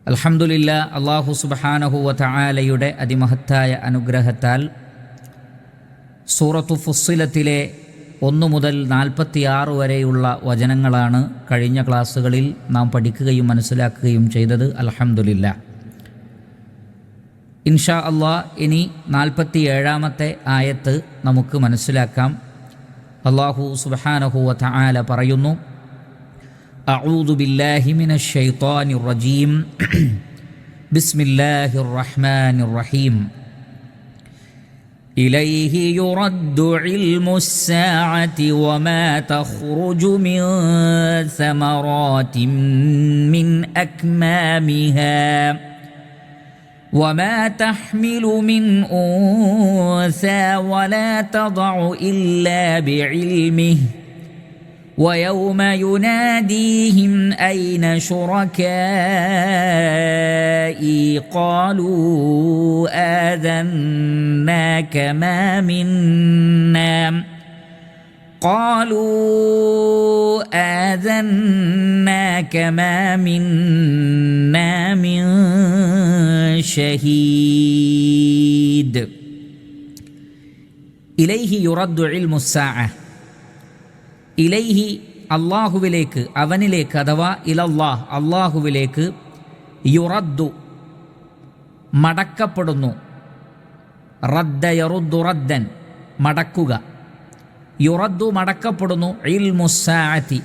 അൽഹംദുലില്ലാ, അല്ലാഹു സുബ്ഹാനഹു വ തആലയുടെ അതിമഹത്തായ അനുഗ്രഹത്താൽ സൂറത്തു ഫുസ്സിലത്തിലെ 1 മുതൽ 46 വരെയുള്ള വചനങ്ങളാണ് കഴിഞ്ഞ ക്ലാസ്സുകളിൽ നാം പഠിക്കുകയും മനസ്സിലാക്കുകയും ചെയ്തത്. അൽഹംദുലില്ലാ. ഇൻഷാ അല്ലാഹ് ഇനി 47-ാമത്തെ ആയത്ത് നമുക്ക് മനസ്സിലാക്കാം. അല്ലാഹു സുബ്ഹാനഹു വ തആല പറയുന്നു: അഊദു ബില്ലാഹി മിനശ് ശൈത്വാനിർ റജീം. ബിസ്മില്ലാഹിർ റഹ്മാനിർ റഹീം. ഇലൈഹി യുറദ്ദു ഇൽമുസ് സാഅതി വമാ തഖ്റുജു മിൻ സമറാതിൻ മിൻ അക്മാമിഹാ വമാ തഹ്മിലു മിൻ ഉൻസാ വലാ തദഉ ഇല്ലാ ബിഇൽമിഹി ويوم يناديهم أين شركائي قالوا آذناك ما منا من شهيد. إليه يرد علم الساعة. ഇലൈഹി അള്ളാഹുവിലേക്ക്, അവനിലേക്ക്, അഥവാ ഇലല്ലാഹ് അള്ളാഹുവിലേക്ക്, യുറദ്ദു മടക്കപ്പെടുന്നു. റദ്ദ യറുദ്ദു റദ്ദൻ മടക്കുക. യുറദ്ദു മടക്കപ്പെടുന്നു. ഇൽമുസ്സാഅത്തി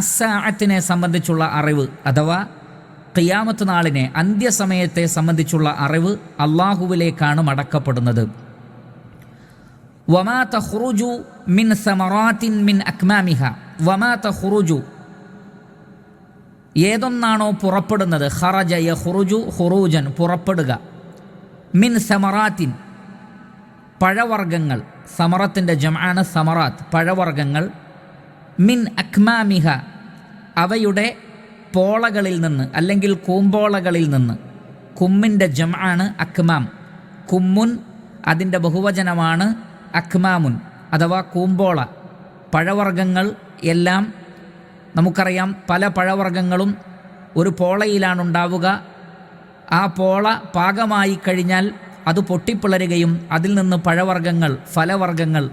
അസ്സാഅത്തിനെ സംബന്ധിച്ചുള്ള അറിവ്, അഥവാ ഖിയാമത്ത് നാളിനെ, അന്ത്യസമയത്തെ സംബന്ധിച്ചുള്ള അറിവ് അള്ളാഹുവിലേക്കാണ് മടക്കപ്പെടുന്നത്. വമാ തഖ്റുജു മിൻ സമറാത്തിൻ മിൻ അക്മാമിഹ. വമാ തഖ്റുജു ഏതൊന്നാണോ പുറപ്പെടുന്നത്, ഖറജ യഖ്റുജു ഖുറൂജൻ പുറപ്പെടുക, മിൻ സമറാത്തിൻ പഴവർഗ്ഗങ്ങൾ, സമറത്തിൻ്റെ ജംആണ് സമറാത്ത് പഴവർഗ്ഗങ്ങൾ, മിൻ അക്മാമിഹ അവയുടെ പോളകളിൽ നിന്ന് അല്ലെങ്കിൽ കൂമ്പോളകളിൽ നിന്ന്. കുമ്മിൻ്റെ ജംആണ് അക്മാം. കുമ്മുൻ അതിൻ്റെ ബഹുവചനമാണ് അക്മാമുൻ, അഥവാ കൂമ്പോള. പഴവർഗ്ഗങ്ങൾ എല്ലാം നമുക്കറിയാം, പല പഴവർഗ്ഗങ്ങളും ഒരു പോളയിലാണുണ്ടാവുക. ആ പോള പാകമായി കഴിഞ്ഞാൽ അത് പൊട്ടിപ്പിളരുകയും അതിൽ നിന്ന് പഴവർഗ്ഗങ്ങൾ, ഫലവർഗ്ഗങ്ങൾ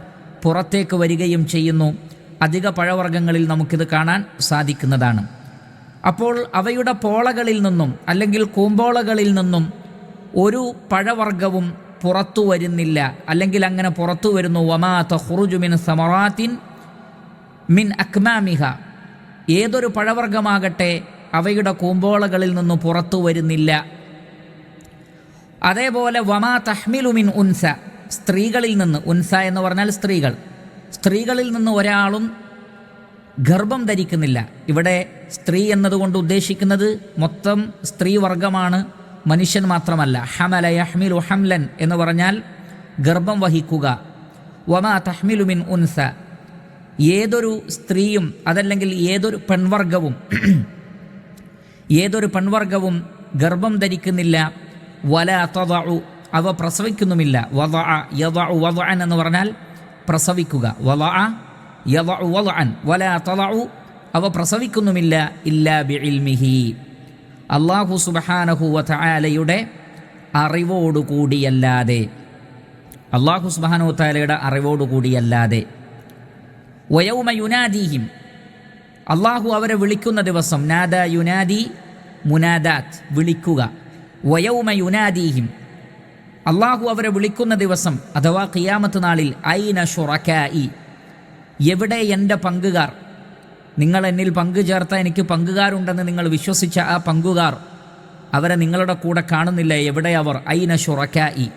പുറത്തേക്ക് വരികയും ചെയ്യുന്നു. അധിക പഴവർഗ്ഗങ്ങളിൽ നമുക്കിത് കാണാൻ സാധിക്കുന്നതാണ്. അപ്പോൾ അവയുടെ പോളകളിൽ നിന്നും അല്ലെങ്കിൽ കൂമ്പോളകളിൽ നിന്നും ഒരു പഴവർഗ്ഗവും പുറത്തു വരുന്നില്ല, അല്ലെങ്കിൽ അങ്ങനെ പുറത്തു വരുന്നു. വമാ തഖ്റുജു മിൻ സമറാത്തിൻ മിൻ അക്മാമിഹ ഏതൊരു പഴവർഗ്ഗമാകട്ടെ അവയുടെ കൂമ്പോളകളിൽ നിന്ന് പുറത്തു വരുന്നില്ല. അതേപോലെ വമാ തഹ്മിലു മിൻ ഉൻസ സ്ത്രീകളിൽ നിന്ന്, ഉൻസ എന്ന് പറഞ്ഞാൽ സ്ത്രീകൾ, സ്ത്രീകളിൽ നിന്ന് ഒരാളും ഗർഭം ധരിക്കുന്നില്ല. ഇവിടെ സ്ത്രീ എന്നതുകൊണ്ട് ഉദ്ദേശിക്കുന്നത് മൊത്തം സ്ത്രീവർഗമാണ്, മനുഷ്യൻ മാത്രമല്ല. ഹമല യഹ്മിലു ഹംലൻ എന്ന് പറഞ്ഞാൽ ഗർഭം വഹിക്കുക. വമാ തഹ്മിലു മിൻ ഉൻസ ഏതൊരു സ്ത്രീയും അതല്ലെങ്കിൽ ഏതൊരു പെൺവർഗവും ഗർഭം ധരിക്കുന്നില്ല. വലാ തദഉ അവ പ്രസവിക്കുന്നുമില്ല. വദഅ യദഉ വദഅൻ എന്ന് പറഞ്ഞാൽ പ്രസവിക്കുക. വദഅ യദഉ വദഅൻ വലാ തദഉ അവ പ്രസവിക്കുന്നുമില്ല. ഇല്ലാ ബിഇൽമിഹി അല്ലാഹു സുബ്ഹാനഹു വ തആലയുടെ അറിവോടുകൂടിയല്ലാതെ, അല്ലാഹു സുബ്ഹാനഹു വ തആലയുടെ അറിവോടുകൂടിയല്ലാതെ. വയൗമ യുനാദീഹിം അല്ലാഹു അവരെ വിളിക്കുന്ന ദിവസം. നാദ യുനാദി മുനാദാത്ത് വിളിക്കുക. വയൗമ യുനാദീഹിം അല്ലാഹു അവരെ വിളിക്കുന്ന ദിവസം, അഥവാ ഖിയാമത്ത് നാളിൽ. ഐന ശുറകാഇ എവിടെ എൻ്റെ പങ്കുകാർ? നിങ്ങൾ എന്നിൽ പങ്കു ചേർത്ത എനിക്ക് പങ്കുകാരുണ്ടെന്ന് നിങ്ങൾ വിശ്വസിച്ച ആ പങ്കുകാർ, അവരെ നിങ്ങളുടെ കൂടെ കാണുന്നില്ല. എവിടെ അവർ? ഐന ശുറകാഇ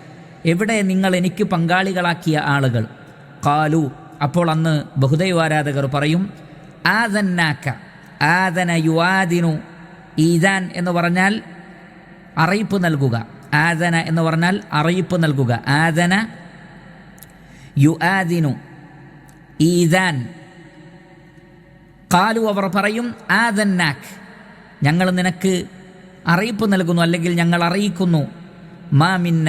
എവിടെ നിങ്ങൾ എനിക്ക് പങ്കാളികളാക്കിയ ആളുകൾ? ഖാലു അപ്പോൾ അന്ന് ബഹുദൈവാരാധകർ പറയും, ആദന്നാക. ആദന യുആദിനു, ഈദാൻ എന്ന് പറഞ്ഞാൽ അറിയിപ്പ് നൽകുക. ആദന എന്ന് പറഞ്ഞാൽ അറിയിപ്പ് നൽകുക. ആദന യുആദിനു ഈദാൻ. ഖാലു അവർ പറയും, ആദന്നാക് ഞങ്ങൾ നിനക്ക് അറിയിപ്പ് നൽകുന്നു, അല്ലെങ്കിൽ ഞങ്ങൾ അറിയിക്കുന്നു. മാ മിന്ന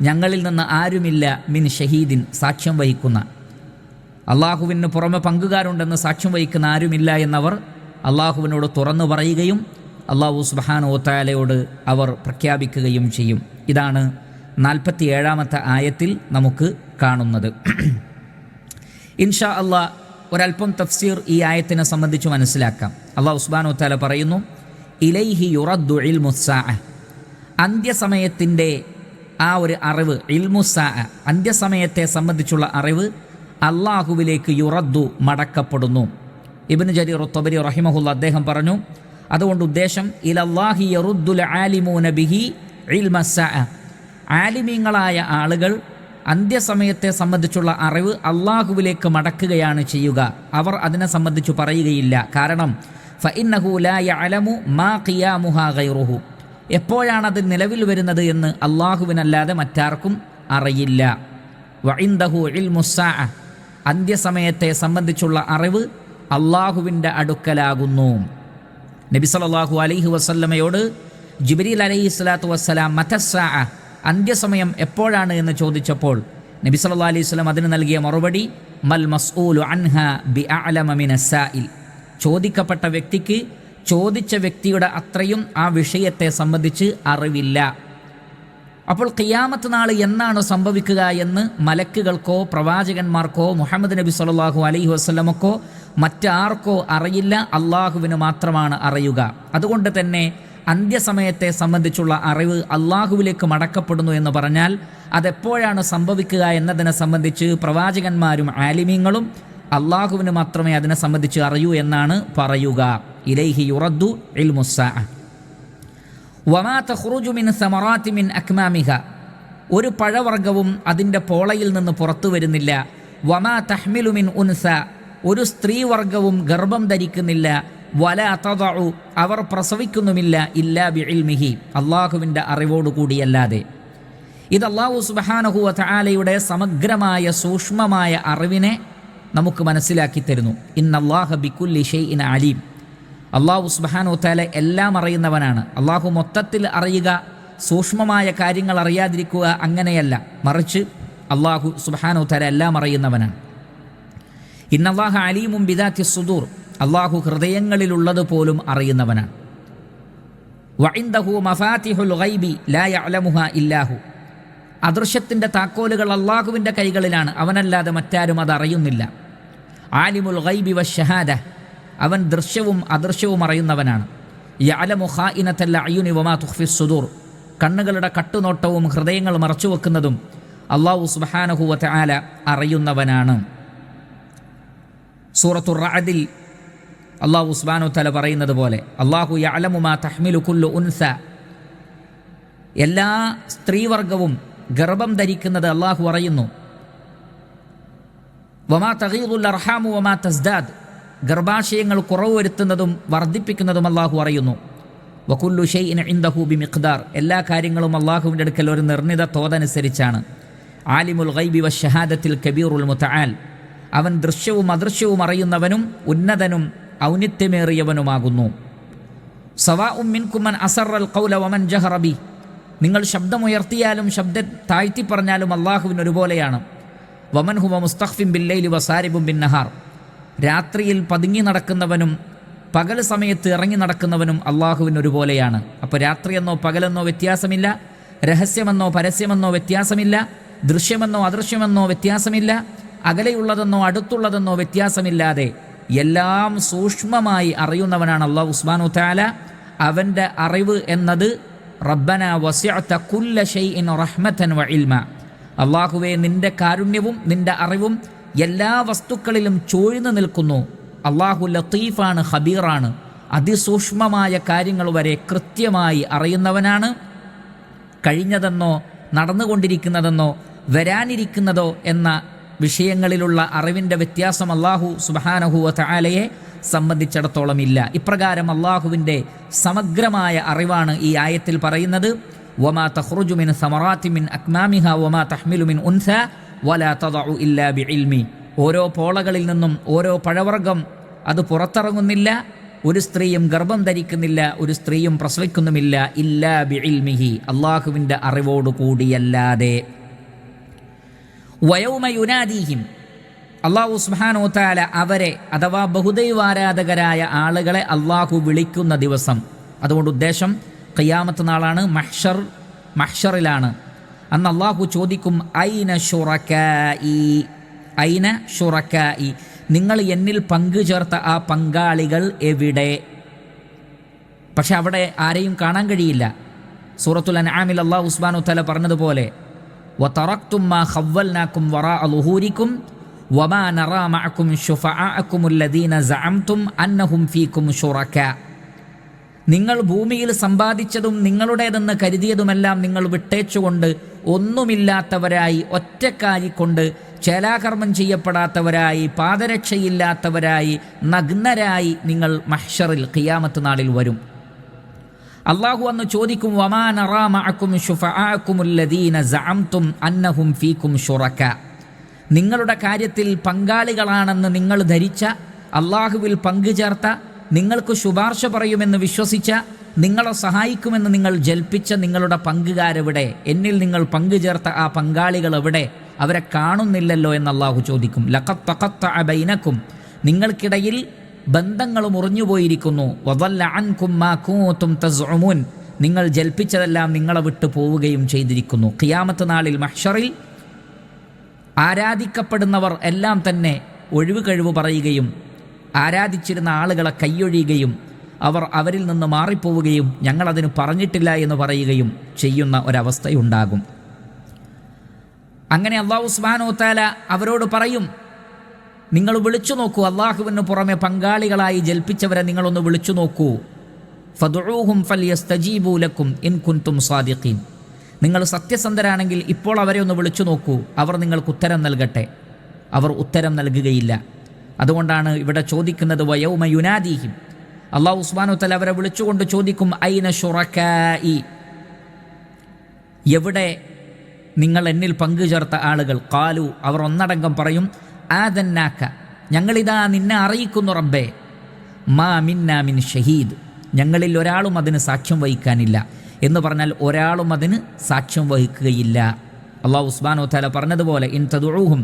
ഞങ്ങളിൽ നിന്ന് ആരുമില്ല, മിൻ ഷഹീദിൻ സാക്ഷ്യം വഹിക്കുന്ന. അള്ളാഹുവിന് പുറമെ പങ്കുകാരുണ്ടെന്ന് സാക്ഷ്യം വഹിക്കുന്ന ആരുമില്ല എന്നവർ അള്ളാഹുവിനോട് തുറന്നു പറയുകയും അള്ളാഹു സുബ്ഹാനഹു വ തആലയോട് അവർ പ്രഖ്യാപിക്കുകയും ചെയ്യും. ഇതാണ് 47-ാമത്തെ ആയത്തിൽ നമുക്ക് കാണുന്നത്. ഇൻഷാ അള്ളാഹ് ഒരൽപ്പം തഫ്സീർ ഈ ആയത്തിനെ സംബന്ധിച്ച് മനസ്സിലാക്കാം. അള്ളാഹു സുബ്ഹാനഹു വ തആല പറയുന്നു, ഇലൈഹി യുറദ്ദു ഇൽമുസ്സാഅ, അന്ത്യസമയത്തിൻ്റെ ആ ഒരു അറിവ്, ഇൽമുസ്സാഅ അന്ത്യസമയത്തെ സംബന്ധിച്ചുള്ള അറിവ് അള്ളാഹുവിലേക്ക് യുറദ്ദു മടക്കപ്പെടുന്നു. ഇബ്നു ജരീർ ത്വബരി റഹിമഹുല്ലാ അദ്ദേഹം പറഞ്ഞു, അതുകൊണ്ട് ഉദ്ദേശം ഇലല്ലാഹി യറുദ്ദുൽ ആലിമൂന ബിഹി ഇൽമസ്സാഅ, ആലിമീങ്ങളായ ആളുകൾ അന്ത്യസമയത്തെ സംബന്ധിച്ചുള്ള അറിവ് അള്ളാഹുവിലേക്ക് മടക്കുകയാണ് ചെയ്യുക. അവർ അതിനെ സംബന്ധിച്ച് പറയുകയില്ല. കാരണം ഫഇന്നഹു ലാ യഅലമു മാ ഖിയാമുഹാ ഗൈറുഹു, എപ്പോഴാണത് നിലവിൽ വരുന്നത് എന്ന് അള്ളാഹുവിനല്ലാതെ മറ്റാർക്കും അറിയില്ല. വഇൻദഹു ഇൽമുസ്സാഅ, അന്ത്യസമയത്തെ സംബന്ധിച്ചുള്ള അറിവ് അള്ളാഹുവിൻ്റെ അടുക്കലാകുന്നു. നബി സല്ലല്ലാഹു അലൈഹി വസല്ലമയോട് ജിബ്രീൽ അലൈഹിസ്സലാത്തു വസ്സലാം മതസ്സാഅ, അന്ത്യസമയം എപ്പോഴാണ് എന്ന് ചോദിച്ചപ്പോൾ നബി സല്ലല്ലാഹു അലൈഹി വസല്ലം അതിന് നൽകിയ മറുപടി മൽ മസ്ഊലു അൻഹാ ബിഅഅലമ മിനസ്സാഇൽ, ചോദിക്കപ്പെട്ട വ്യക്തിക്ക് ചോദിച്ച വ്യക്തിയുടെ അത്രയും ആ വിഷയത്തെ സംബന്ധിച്ച് അറിവില്ല. അപ്പോൾ ഖിയാമത്ത് നാൾ എന്നാണ് സംഭവിക്കുക എന്ന് മലക്കുകൾക്കോ പ്രവാചകന്മാർക്കോ മുഹമ്മദ് നബി സല്ലല്ലാഹു അലൈഹി വസല്ലമക്കോ മറ്റാർക്കോ അറിയില്ല, അള്ളാഹുവിന് മാത്രമാണ് അറിയുക. അതുകൊണ്ട് തന്നെ അന്ത്യസമയത്തെ സംബന്ധിച്ചുള്ള അറിവ് അള്ളാഹുവിലേക്ക് മടക്കപ്പെടുന്നു എന്ന് പറഞ്ഞാൽ അതെപ്പോഴാണ് സംഭവിക്കുക എന്നതിനെ സംബന്ധിച്ച് പ്രവാചകന്മാരും ആലിമീങ്ങളും അള്ളാഹുവിന് മാത്രമേ അതിനെ സംബന്ധിച്ച് അറിയൂ എന്നാണ് പറയുക. ഇലൈഹി യുറദ്ദു ഇൽമുസ്സാഅ വമാ തഖ്റുജു മിൻ സമറാത്തി മിൻ അക്മാമിഹ, ഒരു പഴവർഗ്ഗവും അതിൻ്റെ പോളയിൽ നിന്ന് പുറത്തു വരുന്നില്ല. വമാ തഹ്മിലു മിൻ ഉൻസ, ഒരു സ്ത്രീവർഗവും ഗർഭം ധരിക്കുന്നില്ല. വലാ തദഉ, അവർ പ്രസവിക്കുന്നുമില്ല. ഇല്ലാ ബിഇൽമിഹി, അള്ളാഹുവിൻ്റെ അറിവോടുകൂടിയല്ലാതെ. ഇത് അല്ലാഹു സുബ്ഹാനഹു വ തആലയുടെ സമഗ്രമായ സൂക്ഷ്മമായ അറിവിനെ നമുക്ക് മനസ്സിലാക്കി തരുന്നു. ഇന്നല്ലാഹ ബികുല്ലി ഷൈഇൻ അലീം, അള്ളാഹു സുബ്ഹാനഹു വ തആല എല്ലാം അറിയുന്നവനാണ്. അള്ളാഹു മൊത്തത്തിൽ അറിയുക, സൂക്ഷ്മമായ കാര്യങ്ങൾ അറിയാതിരിക്കുക അങ്ങനെയല്ല, മറിച്ച് അള്ളാഹു സുബ്ഹാനഹു വ തആല എല്ലാം അറിയുന്നവനാണ്. ഇന്നല്ലാഹ അലീമുൻ ബിദാത്തി സുദൂർ, അള്ളാഹു ഹൃദയങ്ങളിലുള്ളത് പോലും അറിയുന്നവനാണ്. വഇൻദഹു മഫാതിഹുൽ ഗൈബി ലാ യഅലമുഹാ ഇല്ലാഹു, അദൃശ്യത്തിൻ്റെ താക്കോലുകൾ അള്ളാഹുവിൻ്റെ കൈകളിലാണ്, അവനല്ലാതെ മറ്റാരും അത് അറിയുന്നില്ല. ആലിമുൽ ഗൈബി വശഹാദ, അവൻ ദൃശ്യവും അദൃശ്യവും അറിയുന്നവനാണ്. യഅലമു ഖായിനത്തൽ അയുനി വമാ തുഖ്ഫിസ് സുദൂർ, കണ്ണുകളുടെ കട്ടുനോട്ടവും ഹൃദയങ്ങൾ മറച്ചുവെക്കുന്നതും അള്ളാഹു സുബ്ഹാനഹു വ തആല അറിയുന്നവനാണ്. സൂറത്തുർ റഅദിൽ അള്ളാഹു സുബ്ഹാനഹു വ തആല പറയുന്നത് പോലെ അള്ളാഹു യഅലമു മാ തഹ്മിലു കുല്ലു ഉൻസ, എല്ലാ സ്ത്രീവർഗവും ഗർഭം ധരിക്കുന്നത് അള്ളാഹു അറിയുന്നു. വമാ തഗീദുൽ അർഹാമു വമാ തസ്ദാദ്, ഗർഭാശയങ്ങൾ കുറവ് വരുത്തുന്നതും വർദ്ധിപ്പിക്കുന്നതും അള്ളാഹു അറിയുന്നു. വകുല്ലു ഷൈഇൻ ഇൻദഹു ബിമിഖ്ദാർ, എല്ലാ കാര്യങ്ങളും അള്ളാഹുവിൻ്റെ അടുക്കൽ ഒരു നിർണിത തോതനുസരിച്ചാണ്. ആലിമുൽ ഗൈബി വശഹാദത്തിൽ കബീറുൽ മുതആൽ, അവൻ ദൃശ്യവും അദൃശ്യവും അറിയുന്നവനും ഉന്നതനും ഔന്നിത്യമേറിയവനുമാകുന്നു. സവാഉം മിൻകും മൻ അസറൽ ഖൗല വമൻ ജഹറ ബി, നിങ്ങൾ ശബ്ദമുയർത്തിയാലും ശബ്ദം താഴ്ത്തി പറഞ്ഞാലും അള്ളാഹുവിന് ഒരുപോലെയാണ്. വമൻ ഹുവ മുസ്തഖ്ഫിൻ ബില്ലൈലി വസാരിബും ബിന്നഹാർ, രാത്രിയിൽ പതുങ്ങി നടക്കുന്നവനും പകൽ സമയത്ത് ഇറങ്ങി നടക്കുന്നവനും അള്ളാഹുവിന് ഒരുപോലെയാണ്. അപ്പോൾ രാത്രിയെന്നോ പകലെന്നോ വ്യത്യാസമില്ല, രഹസ്യമെന്നോ പരസ്യമെന്നോ വ്യത്യാസമില്ല, ദൃശ്യമെന്നോ അദൃശ്യമെന്നോ വ്യത്യാസമില്ല, അകലെയുള്ളതെന്നോ അടുത്തുള്ളതെന്നോ വ്യത്യാസമില്ലാതെ എല്ലാം സൂക്ഷ്മമായി അറിയുന്നവനാണ് അല്ലാഹു സുബ്ഹാനഹു വ തആല. അവൻ്റെ അറിവ് എന്നത് റബ്ബന വസിഅത കുല്ല ഷൈഇൻ റഹ്മതൻ വ ഇൽമ, അള്ളാഹുവേ നിൻ്റെ കാരുണ്യവും നിൻ്റെ അറിവും എല്ലാ വസ്തുക്കളിലും ചൂഴ്ന്നു നിൽക്കുന്നു. അള്ളാഹു ലത്തീഫാണ്, ഖബീറാണ്, അതിസൂക്ഷ്മമായ കാര്യങ്ങൾ വരെ കൃത്യമായി അറിയുന്നവനാണ്. കഴിഞ്ഞതെന്നോ നടന്നുകൊണ്ടിരിക്കുന്നതെന്നോ വരാനിരിക്കുന്നതോ എന്ന വിഷയങ്ങളിലുള്ള അറിവിൻ്റെ വ്യത്യാസം അല്ലാഹു സുബ്ഹാനഹു വ തആലയെ സംബന്ധിച്ചിടത്തോളം ഇല്ല. ഇപ്രകാരം അള്ളാഹുവിൻ്റെ സമഗ്രമായ അറിവാണ് ഈ ആയത്തിൽ പറയുന്നത്. വമാ തഖ്റുജു മിൻ സമറാത്തി മിൻ അക്മാമിഹാ വമാ തഹ്മിലു മിൻ ഉൻസ വലാ തദഉ ഇല്ലാ ബിഇൽമി, ഓരോ പോളകളിൽ നിന്നും ഓരോ പഴവർഗ്ഗം അത് പുറത്തിറങ്ങുന്നില്ല, ഒരു സ്ത്രീയും ഗർഭം ധരിക്കുന്നില്ല, ഒരു സ്ത്രീയും പ്രസവിക്കുന്നുമില്ല. ഇല്ലാ ബിഇൽമിഹി, അള്ളാഹുവിൻ്റെ അറിവോടുകൂടിയല്ലാതെ. വയൗമ യുനാദീഹിം, അല്ലാഹു സുബ്ഹാനഹു വ തആല അവരെ അഥവാ ബഹുദൈവാരാധകരായ ആളുകളെ അള്ളാഹു വിളിക്കുന്ന ദിവസം. അതുകൊണ്ട് ഉദ്ദേശം ഖിയാമത്ത് നാളാണ്, മഹ്ശറിലാണ്. അന്ന് അള്ളാഹു ചോദിക്കും, ഐന ശുറക്കായി, നിങ്ങൾ എന്നിൽ പങ്കുചേർത്ത ആ പങ്കാളികൾ എവിടെ? പക്ഷെ അവിടെ ആരെയും കാണാൻ കഴിയില്ല. സൂറത്തുൽ അൻആമിൽ അല്ലാഹു സുബ്ഹാനഹു വതആല പറഞ്ഞതുപോലെ, വതറക്തും മാ ഖവ്വൽനാകും വറാഅ ളുഹൂരികും വമാ നറാ മഅകും ശുഫആഅകും അല്ലദീന സഅംതും അന്നഹും ഫീകും ശുറകാ. നിങ്ങൾ ഭൂമിയിൽ സമ്പാദിച്ചതും നിങ്ങളുടേതെന്ന് കരുതിയതുമെല്ലാം നിങ്ങൾ വിട്ടേച്ചുകൊണ്ട് ഒന്നുമില്ലാത്തവരായി, ഒറ്റക്കായിക്കൊണ്ട്, ചേലാകർമ്മം ചെയ്യപ്പെടാത്തവരായി, പാദരക്ഷയില്ലാത്തവരായി, നഗ്നരായി നിങ്ങൾ മഹ്ശറിൽ ഖിയാമത്ത് നാളിൽ വരും. അള്ളാഹു അന്ന് ചോദിക്കും, വമാ നറാ മഅകും ശുഫആഅകും അല്ലദീന സഅംതും അന്നഹും ഫീകും ശുറകാ. നിങ്ങളുടെ കാര്യത്തിൽ പങ്കാളികളാണെന്ന് നിങ്ങൾ ധരിച്ച, അള്ളാഹുവിൽ പങ്കുചേർത്ത, നിങ്ങൾക്ക് ശുപാർശ പറയുമെന്ന് വിശ്വസിച്ച, നിങ്ങളെ സഹായിക്കുമെന്ന് നിങ്ങൾ ജൽപ്പിച്ച നിങ്ങളുടെ പങ്കുകാരെവിടെ? എന്നിൽ നിങ്ങൾ പങ്കുചേർത്ത ആ പങ്കാളികൾ എവിടെ? അവരെ കാണുന്നില്ലല്ലോ എന്ന് അള്ളാഹു ചോദിക്കും. ലഖദ് തഖത്തഅ ബൈനക്കും, നിങ്ങൾക്കിടയിൽ ബന്ധങ്ങൾ മുറിഞ്ഞുപോയിരിക്കുന്നു. വദല്ല അൻകും മാ കുൻതും തസ്ഉമൂൻ, നിങ്ങൾ ജൽപ്പിച്ചതെല്ലാം നിങ്ങളെ വിട്ടു പോവുകയും ചെയ്തിരിക്കുന്നു. ഖിയാമത്ത് നാളിൽ മഹ്ശറിൽ ആരാധിക്കപ്പെടുന്നവർ എല്ലാം തന്നെ ഒഴിവ് കഴിവ് പറയുകയും ആരാധിച്ചിരുന്ന ആളുകളെ കൈയൊഴിയുകയും അവരിൽ നിന്ന് മാറിപ്പോവുകയും ഞങ്ങളതിന് പറഞ്ഞിട്ടില്ല എന്ന് പറയുകയും ചെയ്യുന്ന ഒരവസ്ഥയുണ്ടാകും. അങ്ങനെ അല്ലാഹു സുബ്ഹാനഹു വതആല അവരോട് പറയും, നിങ്ങൾ വിളിച്ചു നോക്കൂ, അള്ളാഹുവിന് പുറമെ പങ്കാളികളായി ജൽപ്പിച്ചവരെ നിങ്ങളൊന്ന് വിളിച്ചു നോക്കൂ. ഫദ്ഉഹും ഫൽയസ്തജീബൂ ലക്കും ഇൻ കുൻതും സാദിഖീൻ, നിങ്ങൾ സത്യസന്ധരാണെങ്കിൽ ഇപ്പോൾ അവരെ ഒന്ന് വിളിച്ചു നോക്കൂ, അവർ നിങ്ങൾക്ക് ഉത്തരം നൽകട്ടെ. അവർ ഉത്തരം നൽകുകയില്ല. അതുകൊണ്ടാണ് ഇവിടെ ചോദിക്കുന്നത്, വയൗമ യുനാദീഹിം, അല്ലാഹു സുബ്ഹാനഹു വതആല അവരെ വിളിച്ചുകൊണ്ട് ചോദിക്കും, ഐന ശുറകാഇ, എവിടെ നിങ്ങൾ എന്നിൽ പങ്കുചേർത്ത ആളുകൾ? ഖാലു, അവർ ഒന്നടങ്കം പറയും, ആദന്നാക, ഞങ്ങളിതാ നിന്നെ അറിയിക്കുന്നു റബ്ബേ, മാ മിന്നാ മിൻ ഷഹീദ്, ഞങ്ങളിൽ ഒരാളും അതിന് സാക്ഷ്യം വഹിക്കാനില്ല. എന്ന് പറഞ്ഞാൽ ഒരാളും അതിന് സാക്ഷ്യം വഹിക്കുകയില്ല. അല്ലാഹു സുബ്ഹാനഹു വതആല പറഞ്ഞതുപോലെ, ഇൻ തദ്ഉഹും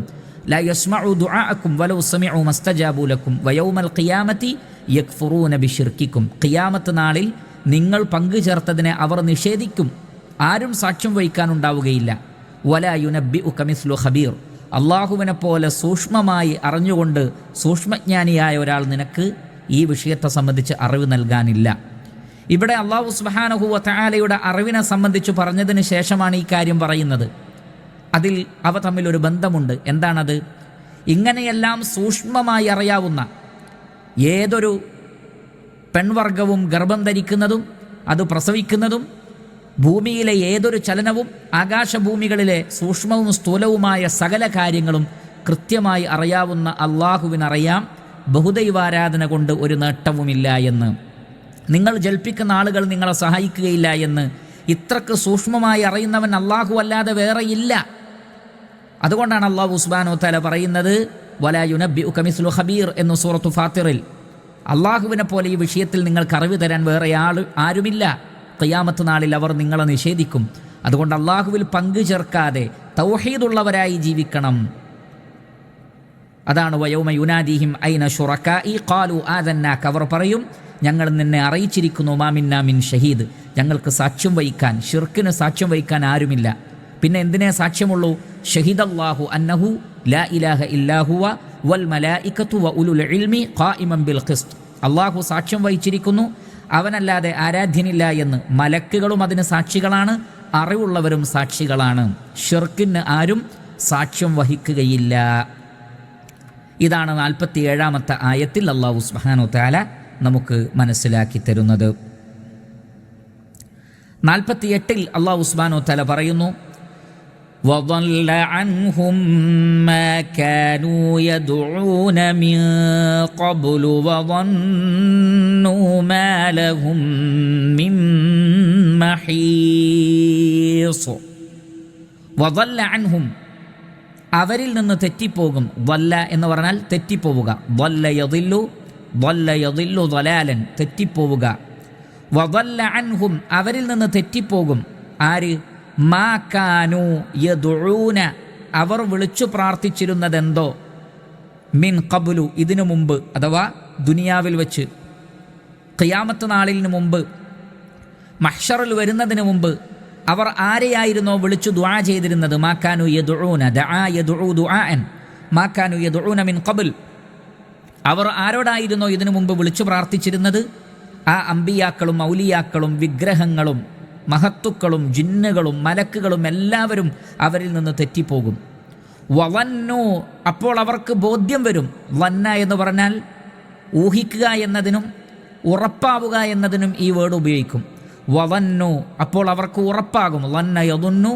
ലാ യസ്മഉ ദുആഅക്കും വലൗ സമിഉ മസ്തജാബു ലക്കും വയൗമൽ ഖിയാമത്തി യക്ഫുറൂന ബിശിർക്കിക്കും. ഖിയാമത്ത് നാളിൽ നിങ്ങൾ പങ്കുചേർത്തതിനെ അവർ നിഷേധിക്കും, ആരും സാക്ഷ്യം വഹിക്കാനുണ്ടാവുകയില്ല. വലാ യുനബ്ബിഉക മിസ്ലു ഖബീർ, അള്ളാഹുവിനെ പോലെ സൂക്ഷ്മമായി അറിഞ്ഞുകൊണ്ട് സൂക്ഷ്മജ്ഞാനിയായ ഒരാൾ നിനക്ക് ഈ വിഷയത്തെ സംബന്ധിച്ച് അറിവ് നൽകാനില്ല. ഇവിടെ അല്ലാഹു സുബ്ഹാനഹു വതആലയുടെ അറിവിനെ സംബന്ധിച്ച് പറഞ്ഞതിന് ശേഷമാണ് ഈ കാര്യം പറയുന്നത്. അതിൽ അവ തമ്മിലൊരു ബന്ധമുണ്ട്. എന്താണത്? ഇങ്ങനെയെല്ലാം സൂക്ഷ്മമായി അറിയാവുന്ന ഏതൊരു പെൺവർഗവും ഗർഭം ധരിക്കുന്നതും അത് പ്രസവിക്കുന്നതും ഭൂമിയിലെ ഏതൊരു ചലനവും ആകാശഭൂമികളിലെ സൂക്ഷ്മവും സ്ഥൂലവുമായ സകല കാര്യങ്ങളും കൃത്യമായി അറിയാവുന്ന അള്ളാഹുവിനറിയാം ബഹുദൈവാരാധന കൊണ്ട് ഒരു നേട്ടവുമില്ല എന്ന്, നിങ്ങൾ ജൽപ്പിക്കുന്ന ആളുകൾ നിങ്ങളെ സഹായിക്കുകയില്ല എന്ന് ഇത്രക്ക് സൂക്ഷ്മമായി അറിയുന്നവൻ അള്ളാഹു അല്ലാതെ വേറെയില്ല. അതുകൊണ്ടാണ് അല്ലാഹു സുബ്ഹാനഹു വതആല പറയുന്നത്, വലാ യുനബ്ബിഉക മിസ്ലു ഖബീർ എന്ന് സൂറത്തു ഫാത്തിറിൽ. അള്ളാഹുവിനെ പോലെ ഈ വിഷയത്തിൽ നിങ്ങൾക്ക് അറിവ് തരാൻ വേറെ ആരുമില്ല. ഖിയാമത്ത് നാളിൽ അവർ നിങ്ങളെ നിഷേധിക്കും. അതുകൊണ്ട് അള്ളാഹുവിൽ പങ്കു ചേർക്കാതെ തൗഹീദുള്ളവരായി ജീവിക്കണം. അതാണ് വയൗമ യുനാദീഹിം ഐന ശുറകാഇ ഖാലു ആദന്നാക, അവർ പറയും, ഞങ്ങൾ നിന്നെ അറിയിച്ചിരിക്കുന്നു, മാ മിന്നാ മിൻ ഷഹീദ്, ഞങ്ങൾക്ക് സാക്ഷ്യം വഹിക്കാൻ, ശിർക്കിന് സാക്ഷ്യം വഹിക്കാൻ ആരുമില്ല. പിന്നെ എന്തിനേ സാക്ഷ്യമുള്ളൂ? ഷഹിദല്ലാഹു അന്നഹു ലാ ഇലാഹ ഇല്ലാ ഹുവ വൽ മലായികത്തു വ ഉലുൽ ഇൽമി ഖായിമൻ ബിൽ ഖിസ്ത്, അള്ളാഹു സാക്ഷ്യം വഹിച്ചിരിക്കുന്നു, അവനല്ലാതെ ആരാധ്യനില്ല എന്ന്. മലക്കുകളും അതിന് സാക്ഷികളാണ്, അറിവുള്ളവരും സാക്ഷികളാണ്. ഷിർക്കിന് ആരും സാക്ഷ്യം വഹിക്കുകയില്ല. ഇതാണ് 47-ാമത്തെ ആയത്തിൽ അല്ലാഹു സുബ്ഹാനഹു വതആല നമുക്ക് മനസ്സിലാക്കി തരുന്നത്. 48-ൽ അല്ലാഹു സുബ്ഹാനഹു വതആല പറയുന്നു, وَضَلَّ عَنْهُمْ مَا كَانُوا يَدْعُونَ مِنْ قَبْلُ وَظَنُّوا مَا لَهُمْ مِنْ مَحِيصٍ. وَضَلَّ عَنْهُمْ, അവരിൽ നിന്ന് തെറ്റിപ്പോകും. വല്ല എന്ന് പറഞ്ഞാൽ തെറ്റിപ്പോവുക. വല്ല യദില്ലു, വല്ല യദില്ലു ദലാലൻ, തെറ്റിപ്പോവുക. വദല്ല അൻഹും, അവരിൽ നിന്ന് തെറ്റിപ്പോകും. ആര്? മാ കാനൂ യദുഊന, അവർ വിളിച്ചു പ്രാർത്ഥിച്ചിരുന്നതെന്തോ, മിൻ ഖബ്ലു, ഇതിനു മുമ്പ്, അഥവാ ദുനിയാവിൽ വെച്ച്, ഖിയാമത്ത് നാളിന് മുമ്പ് മഹ്ശറിൽ വരുന്നതിന് മുമ്പ് അവർ ആരെയായിരുന്നോ വിളിച്ചു ദുആ ചെയ്തിരുന്നത്, മാക്കാനു യദുഊന ദആ യദുഊ ദുആഅൻ മാക്കാനു യദുഊന മിൻ ഖബൽ, അവർ ആരോടായിരുന്നോ ഇതിനു മുമ്പ് വിളിച്ചു പ്രാർത്ഥിച്ചിരുന്നത്, ആ അമ്പിയാക്കളും ഔലിയാക്കളും വിഗ്രഹങ്ങളും മഹത്തുക്കളും ജിന്നുകളും മലക്കുകളും എല്ലാവരും അവരിൽ നിന്ന് തെറ്റിപ്പോകും. വവന്നു, അപ്പോൾ അവർക്ക് ബോധ്യം വരും. വന്ന എന്ന് പറഞ്ഞാൽ ഊഹിക്കുക എന്നതിനും ഉറപ്പാവുക എന്നതിനും ഈ വേർഡ് ഉപയോഗിക്കും. വവന്നു, അപ്പോൾ അവർക്ക് ഉറപ്പാകും. വന്ന യദുന്നു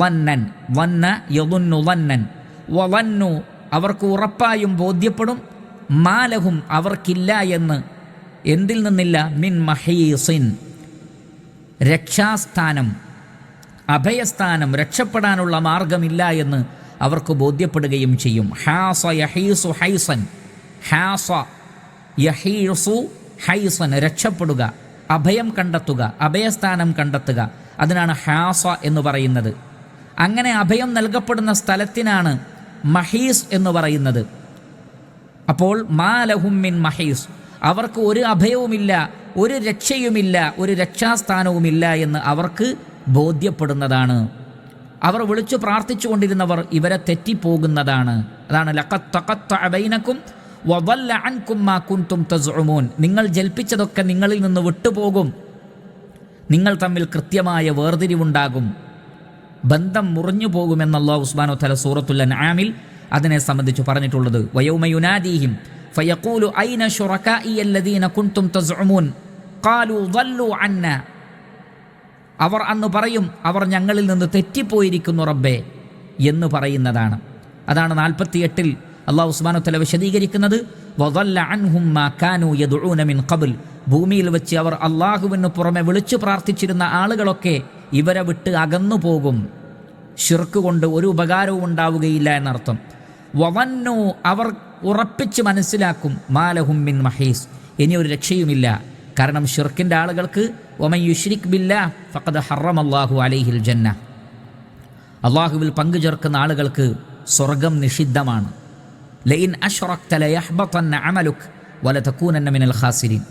വന്നൻ, വന്ന യദുന്നു വന്നൻ. വവന്നു, അവർക്ക് ഉറപ്പായും ബോധ്യപ്പെടും. മാലഹും, അവർക്കില്ല എന്ന്. എന്തിൽ നിന്നില്ല? മിൻ മഹീസിൻ, രക്ഷാസ്ഥാനം, അഭയസ്ഥാനം, രക്ഷപ്പെടാനുള്ള മാർഗമില്ല എന്ന് അവർക്ക് ബോധ്യപ്പെടുകയും ചെയ്യും. ഹാസ യഹീസു ഹൈസൻ, ഹാസ യഹീസു ഹൈസൻ, രക്ഷപ്പെടുക, അഭയം കണ്ടെത്തുക, അഭയസ്ഥാനം കണ്ടെത്തുക. അതിനാണ് ഹാസ എന്ന് പറയുന്നത്. അങ്ങനെ അഭയം നൽകപ്പെടുന്ന സ്ഥലത്തിനാണ് മഹീസ് എന്ന് പറയുന്നത്. അപ്പോൾ മാലഹും മിൻ മഹീസ്, അവർക്ക് ഒരു അഭയവുമില്ല, ഒരു രക്ഷയുമില്ല, ഒരു രക്ഷാസ്ഥാനവുമില്ല എന്ന് അവർക്ക് ബോധ്യപ്പെടുന്നതാണ്. അവർ വിളിച്ചു പ്രാർത്ഥിച്ചുകൊണ്ടിരുന്നവർ ഇവരെ തെറ്റിപ്പോകുന്നതാണ്. അതാണ് ലഖദ് തഖത്തഅ ബൈനകും വദല്ല അൻകും മാ കുൻതും തസ്ഉമൂൻ, നിങ്ങൾ ജൽപ്പിച്ചതൊക്കെ നിങ്ങളിൽ നിന്ന് വിട്ടുപോകും, നിങ്ങൾ തമ്മിൽ കൃത്യമായ വേർതിരിവുണ്ടാകും, ബന്ധം മുറിഞ്ഞു പോകുമെന്ന് അല്ലാഹു സുബ്ഹാനഹു വ തആല സൂറത്തുൽ അൻആമിൽ അതിനെ സംബന്ധിച്ച് പറഞ്ഞിട്ടുള്ളത്. വയൗമ യുനാദീഹിം ഫയഖൂലു ഐന ശുറകാഇ അല്ലദീന കുൻതും തസ്ഉമൂൻ ഖാലൂ ളല്ലു അന്നാ, അവർ അന്ന് പറയും, അവർ ഞങ്ങളിൽ നിന്ന് തെറ്റിപ്പോയിരിക്കുന്നു റബ്ബേ എന്ന് പറയുന്നതാണ്. അതാണ് 48-ൽ അല്ലാഹു സുബ്ഹാനഹു വ തആല വിശദീകരിക്കുന്നത്. വദല്ല അൻഹും മാ കാനൂ യദ്ഊന മിൻ ഖബൽ, ഭൂമിയിൽ വെച്ച് അവർ അല്ലാഹുവിന് പുറമെ വിളിച്ചു പ്രാർത്ഥിച്ചിരുന്ന ആളുകളൊക്കെ ഇവരെ വിട്ട് അകന്നു പോകും. ശിർക്ക് കൊണ്ട് ഒരു ഉപകാരവും ഉണ്ടാവുകയില്ല എന്നർത്ഥം. വവന്നു, അവർ ഉറപ്പിച്ച് മനസ്സിലാക്കും. മാലഹും മിൻ മഹീസ്, ഇനി ഒരു രക്ഷയുമില്ല. കാരണം ഷിർക്കിൻ്റെ ആളുകൾക്ക് വമൻ യുശ്രിക് ബില്ലാഹ് ഫഖദ് ഹറമല്ലാഹു അലൈഹിൽ ജന്ന, അള്ളാഹുവിൽ പങ്കു ചേർക്കുന്ന ആളുകൾക്ക് സ്വർഗം നിഷിദ്ധമാണ്. ലഇൻ അശ്റക്ത ലയഹ്ബതന്ന അമലുക് വലതകൂനന്ന മിനൽ ഖാസിരീൻ,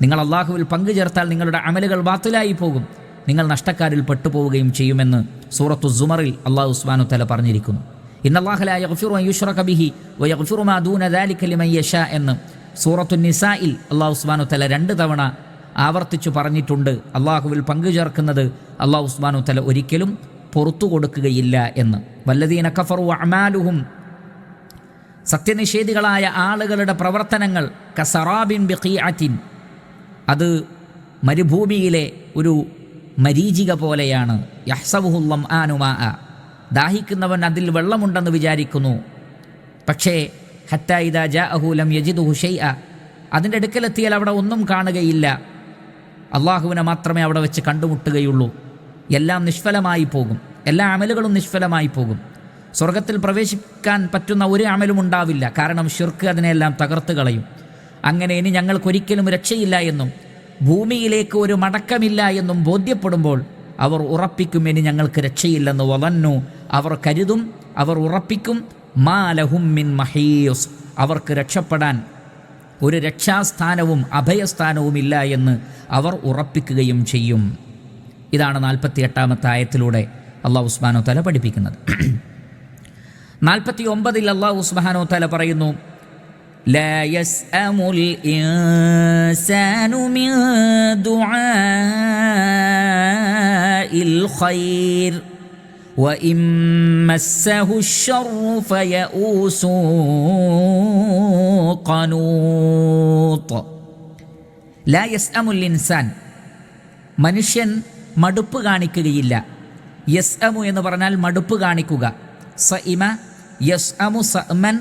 നിങ്ങൾ അള്ളാഹുവിൽ പങ്കു ചേർത്താൽ നിങ്ങളുടെ അമലുകൾ ബാത്തിലായി പോകും, നിങ്ങൾ നഷ്ടക്കാരിൽ പെട്ടുപോവുകയും ചെയ്യുമെന്ന് സൂറത്തു സുമറിൽ അല്ലാഹു സുബ്ഹാനഹു വ തആല പറഞ്ഞിരിക്കുന്നു. ഇന്നല്ലാഹ ലാ യഗ്ഫിറു അൻ യുശ്റക ബിഹി വയഗ്ഫിറു മാ ദൂന ദാലിക ലിമൻ യശാ എന്ന് സൂറത്തു നിസായിൽ അല്ലാഹു സുബ്ഹാനഹു വ തആല 2 തവണ ആവർത്തിച്ചു പറഞ്ഞിട്ടുണ്ട്. അള്ളാഹുവിൽ പങ്കു ചേർക്കുന്നത് അല്ലാഹു സുബ്ഹാനഹു വ തആല ഒരിക്കലും പുറത്തു കൊടുക്കുകയില്ല എന്ന്. വല്ലദീന കഫറു അഅമാലുഹും, സത്യനിഷേധികളായ ആളുകളുടെ പ്രവർത്തനങ്ങൾ കസറാബിൻ ബിഖീഅത്തിൻ, അത് മരുഭൂമിയിലെ ഒരു മരീചിക പോലെയാണ്. യഹ്സബുഹുൽ ലംആനു മാഅ, ദാഹിക്കുന്നവൻ അതിൽ വെള്ളമുണ്ടെന്ന് വിചാരിക്കുന്നു. പക്ഷേ ഹത്താ ഇദാ ജാഅഹു ലം യജിദുഹു ഷൈഅ, അതിൻ്റെ അടുക്കലെത്തിയാൽ അവിടെ ഒന്നും കാണുകയില്ല. അള്ളാഹുവിനെ മാത്രമേ അവിടെ വെച്ച് കണ്ടുമുട്ടുകയുള്ളൂ. എല്ലാം നിഷ്ഫലമായി പോകും, എല്ലാ അമലുകളും നിഷ്ഫലമായി പോകും. സ്വർഗത്തിൽ പ്രവേശിക്കാൻ പറ്റുന്ന ഒരു അമലും ഉണ്ടാവില്ല. കാരണം ഷിർക്ക് അതിനെല്ലാം തകർത്ത് കളയും. അങ്ങനെ ഇനി ഞങ്ങൾക്കൊരിക്കലും രക്ഷയില്ല എന്നും ഭൂമിയിലേക്ക് ഒരു മടക്കമില്ല എന്നും ബോധ്യപ്പെടുമ്പോൾ അവർ ഉറപ്പിക്കും, ഇനി ഞങ്ങൾക്ക് രക്ഷയില്ലെന്ന്. വവന്നു, അവർ കരുതും, അവർ ഉറപ്പിക്കും. മാലഹും മിൻ മഹീസ്, അവർക്ക് രക്ഷപ്പെടാൻ ഒരു രക്ഷാസ്ഥാനവും അഭയസ്ഥാനവുമില്ല എന്ന് അവർ ഉറപ്പിക്കുകയും ചെയ്യും. ഇതാണ് 48-ാമത്തെ ആയത്തിലൂടെ അല്ലാഹു സുബ്ഹാനഹു വ തആല പഠിപ്പിക്കുന്നത്. 49-ൽ അല്ലാഹു സുബ്ഹാനഹു വ തആല പറയുന്നു, ലാ യസ്അമുൽ ഇൻസാനു മിൻ ദുആഇൽ ഖൈർ വഇൻ മസ്സഹു ശർറു ഫയഊസു ഖനൂത്ത്. ലാ യസ്അമുൽ ഇൻസാൻ, മനുഷ്യൻ മടുപ്പ് കാണിക്കുകയില്ല. യസ്അമു എന്ന് പറഞ്ഞാൽ മടുപ്പ് കാണിക്കുക. സഇമ യസ്അമു സഅമൻ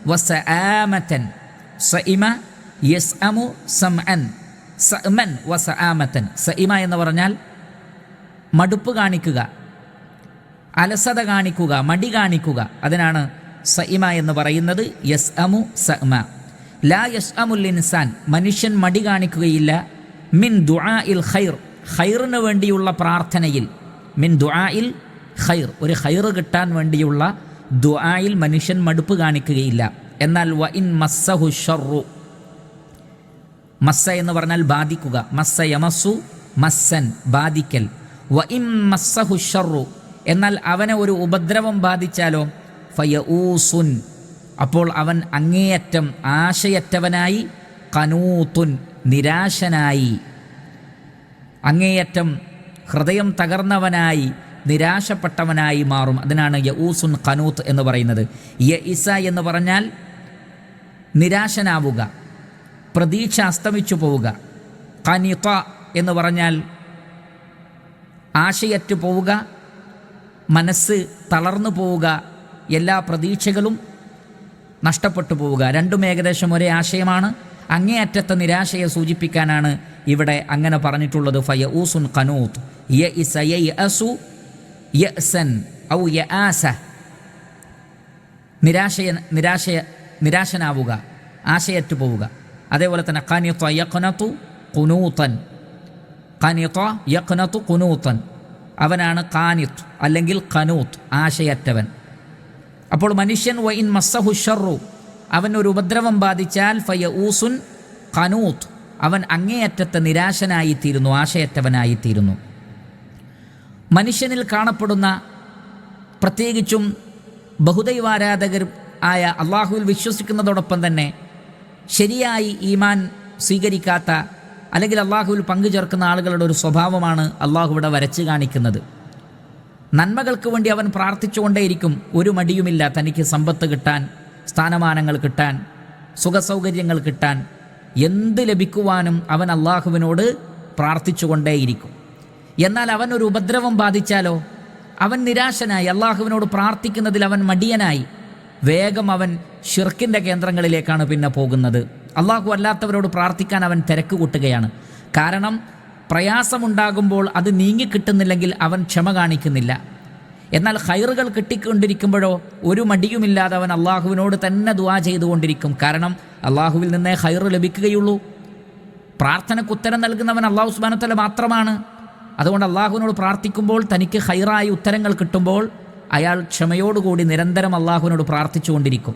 വസആമതൻ, സഇമ യസ്അമു സമഅൻ സഅമൻ വസആമതൻ. സഇമ എന്ന് പറഞ്ഞാൽ മടുപ്പ് കാണിക്കുക, അലസത കാണിക്കുക, മടി കാണിക്കുക. അതിനാണ് സഇമ എന്ന് പറയുന്നത്. യസ്അമു സഅമ. ലാ യസ്അമുൽ ഇൻസാൻ, മനുഷ്യൻ മടി കാണിക്കുകയില്ല. മിൻ ദുആഇൽ ഖൈർ, ഖൈറിന് വേണ്ടിയുള്ള പ്രാർത്ഥനയിൽ. മിൻ ദുആഇൽ ഖൈർ, ഒരു ഖൈർ കിട്ടാൻ വേണ്ടിയുള്ള ദുആയിൽ മനുഷ്യൻ മടുപ്പ് കാണിക്കുകയില്ല. എന്നാൽ വ ഇൻ മസ്സഹു ശർറു, മസ്സ എന്ന് പറഞ്ഞാൽ ബാധിക്കുക. മസ്സ യമസ്സു മസ്സൻ ബാധിക്കൽ, വ ഇം മസ്സഹു ഷർറു എന്നാൽ അവനെ ഒരു ഉപദ്രവം ബാധിച്ചാലോ ഫയഊസുൻ അപ്പോൾ അവൻ അങ്ങേയറ്റം ആശയറ്റവനായി, ഖനൂത്തുൻ നിരാശനായി, അങ്ങേയറ്റം ഹൃദയം തകർന്നവനായി നിരാശപ്പെട്ടവനായി മാറും. അതിനാണ് യഊസുൻ ഖനൂത്ത് എന്ന് പറയുന്നത്. യഇസ എന്ന് പറഞ്ഞാൽ നിരാശനാവുക, പ്രതീക്ഷ അസ്തമിച്ചു പോവുക. ഖനിത എന്ന് പറഞ്ഞാൽ ആശയറ്റു പോവുക, മനസ്സ് തളർന്നു പോവുക, എല്ലാ പ്രതീക്ഷകളും നഷ്ടപ്പെട്ടു പോവുക. രണ്ടും ഏകദേശം ഒരേ ആശയമാണ്. അങ്ങേയറ്റത്തെ നിരാശയെ സൂചിപ്പിക്കാനാണ് ഇവിടെ അങ്ങനെ പറഞ്ഞിട്ടുള്ളത്. ഫയഊസുൻ ഖനൂത്ത് യഇസ യയഅസു യഅസൻ ഔ യആസ നിരാശനാവുക, ആശയറ്റു പോവുക. അതേപോലെ തന്നെ ഖനിത യഖ്നതു ഖുനൂതൻ, ഖനിത യഖ്നതു ഖുനൂതൻ അവനാണ് ഖാനിത്ത് അല്ലെങ്കിൽ ഖനൂത്ത് ആശയറ്റവൻ. അപ്പോൾ മനുഷ്യൻ വ ഇൻ മസ്സഹു ഷർറു അവനൊരു ഉപദ്രവം ബാധിച്ചാൽ ഫയഊസുൻ ഖനൂത്ത് അവൻ അങ്ങേയറ്റത്തെ നിരാശനായിത്തീരുന്നു, ആശയറ്റവനായിത്തീരുന്നു. മനുഷ്യനിൽ കാണപ്പെടുന്ന പ്രത്യേകിച്ചും ബഹുദൈവാരാധകർ ആയ അള്ളാഹുവിൽ വിശ്വസിക്കുന്നതോടൊപ്പം തന്നെ ശരിയായി ഈമാൻ സ്വീകരിക്കാത്ത അല്ലെങ്കിൽ അള്ളാഹുവിൽ പങ്കുചേർക്കുന്ന ആളുകളുടെ ഒരു സ്വഭാവമാണ് അള്ളാഹു ഇവിടെ വരച്ച് കാണിക്കുന്നത്. നന്മകൾക്ക് വേണ്ടി അവൻ പ്രാർത്ഥിച്ചുകൊണ്ടേയിരിക്കും, ഒരു മടിയുമില്ല. തനിക്ക് സമ്പത്ത് കിട്ടാൻ, സ്ഥാനമാനങ്ങൾ കിട്ടാൻ, സുഖസൗകര്യങ്ങൾ കിട്ടാൻ, എന്ത് ലഭിക്കുവാനും അവൻ അള്ളാഹുവിനോട് പ്രാർത്ഥിച്ചുകൊണ്ടേയിരിക്കും. എന്നാൽ അവൻ ഒരു ഉപദ്രവം ബാധിച്ചാലോ അവൻ നിരാശനായി, അള്ളാഹുവിനോട് പ്രാർത്ഥിക്കുന്നതിൽ അവൻ മടിയനായി, വേഗം അവൻ ഷിർക്കിൻ്റെ കേന്ദ്രങ്ങളിലേക്കാണ് പിന്നെ പോകുന്നത്. അള്ളാഹു അല്ലാത്തവരോട് പ്രാർത്ഥിക്കാൻ അവൻ തിരക്ക് കൂട്ടുകയാണ്. കാരണം പ്രയാസമുണ്ടാകുമ്പോൾ അത് നീങ്ങിക്കിട്ടുന്നില്ലെങ്കിൽ അവൻ ക്ഷമ കാണിക്കുന്നില്ല. എന്നാൽ ഖൈറുകൾ കിട്ടിക്കൊണ്ടിരിക്കുമ്പോഴോ ഒരു മടിയുമില്ലാതെ അവൻ അള്ളാഹുവിനോട് തന്നെ ദുആ ചെയ്തുകൊണ്ടിരിക്കും. കാരണം അള്ളാഹുവിൽ നിന്നേ ഖൈർ ലഭിക്കുകയുള്ളൂ. പ്രാർത്ഥനയ്ക്ക് ഉത്തരം നൽകുന്നവൻ അള്ളാഹു സുബ്ഹാനഹു വ തആല മാത്രമാണ്. അതുകൊണ്ട് അള്ളാഹുവിനോട് പ്രാർത്ഥിക്കുമ്പോൾ തനിക്ക് ഖൈറായ ഉത്തരങ്ങൾ കിട്ടുമ്പോൾ അയാൾ ക്ഷമയോടുകൂടി നിരന്തരം അള്ളാഹുവിനോട് പ്രാർത്ഥിച്ചുകൊണ്ടിരിക്കും.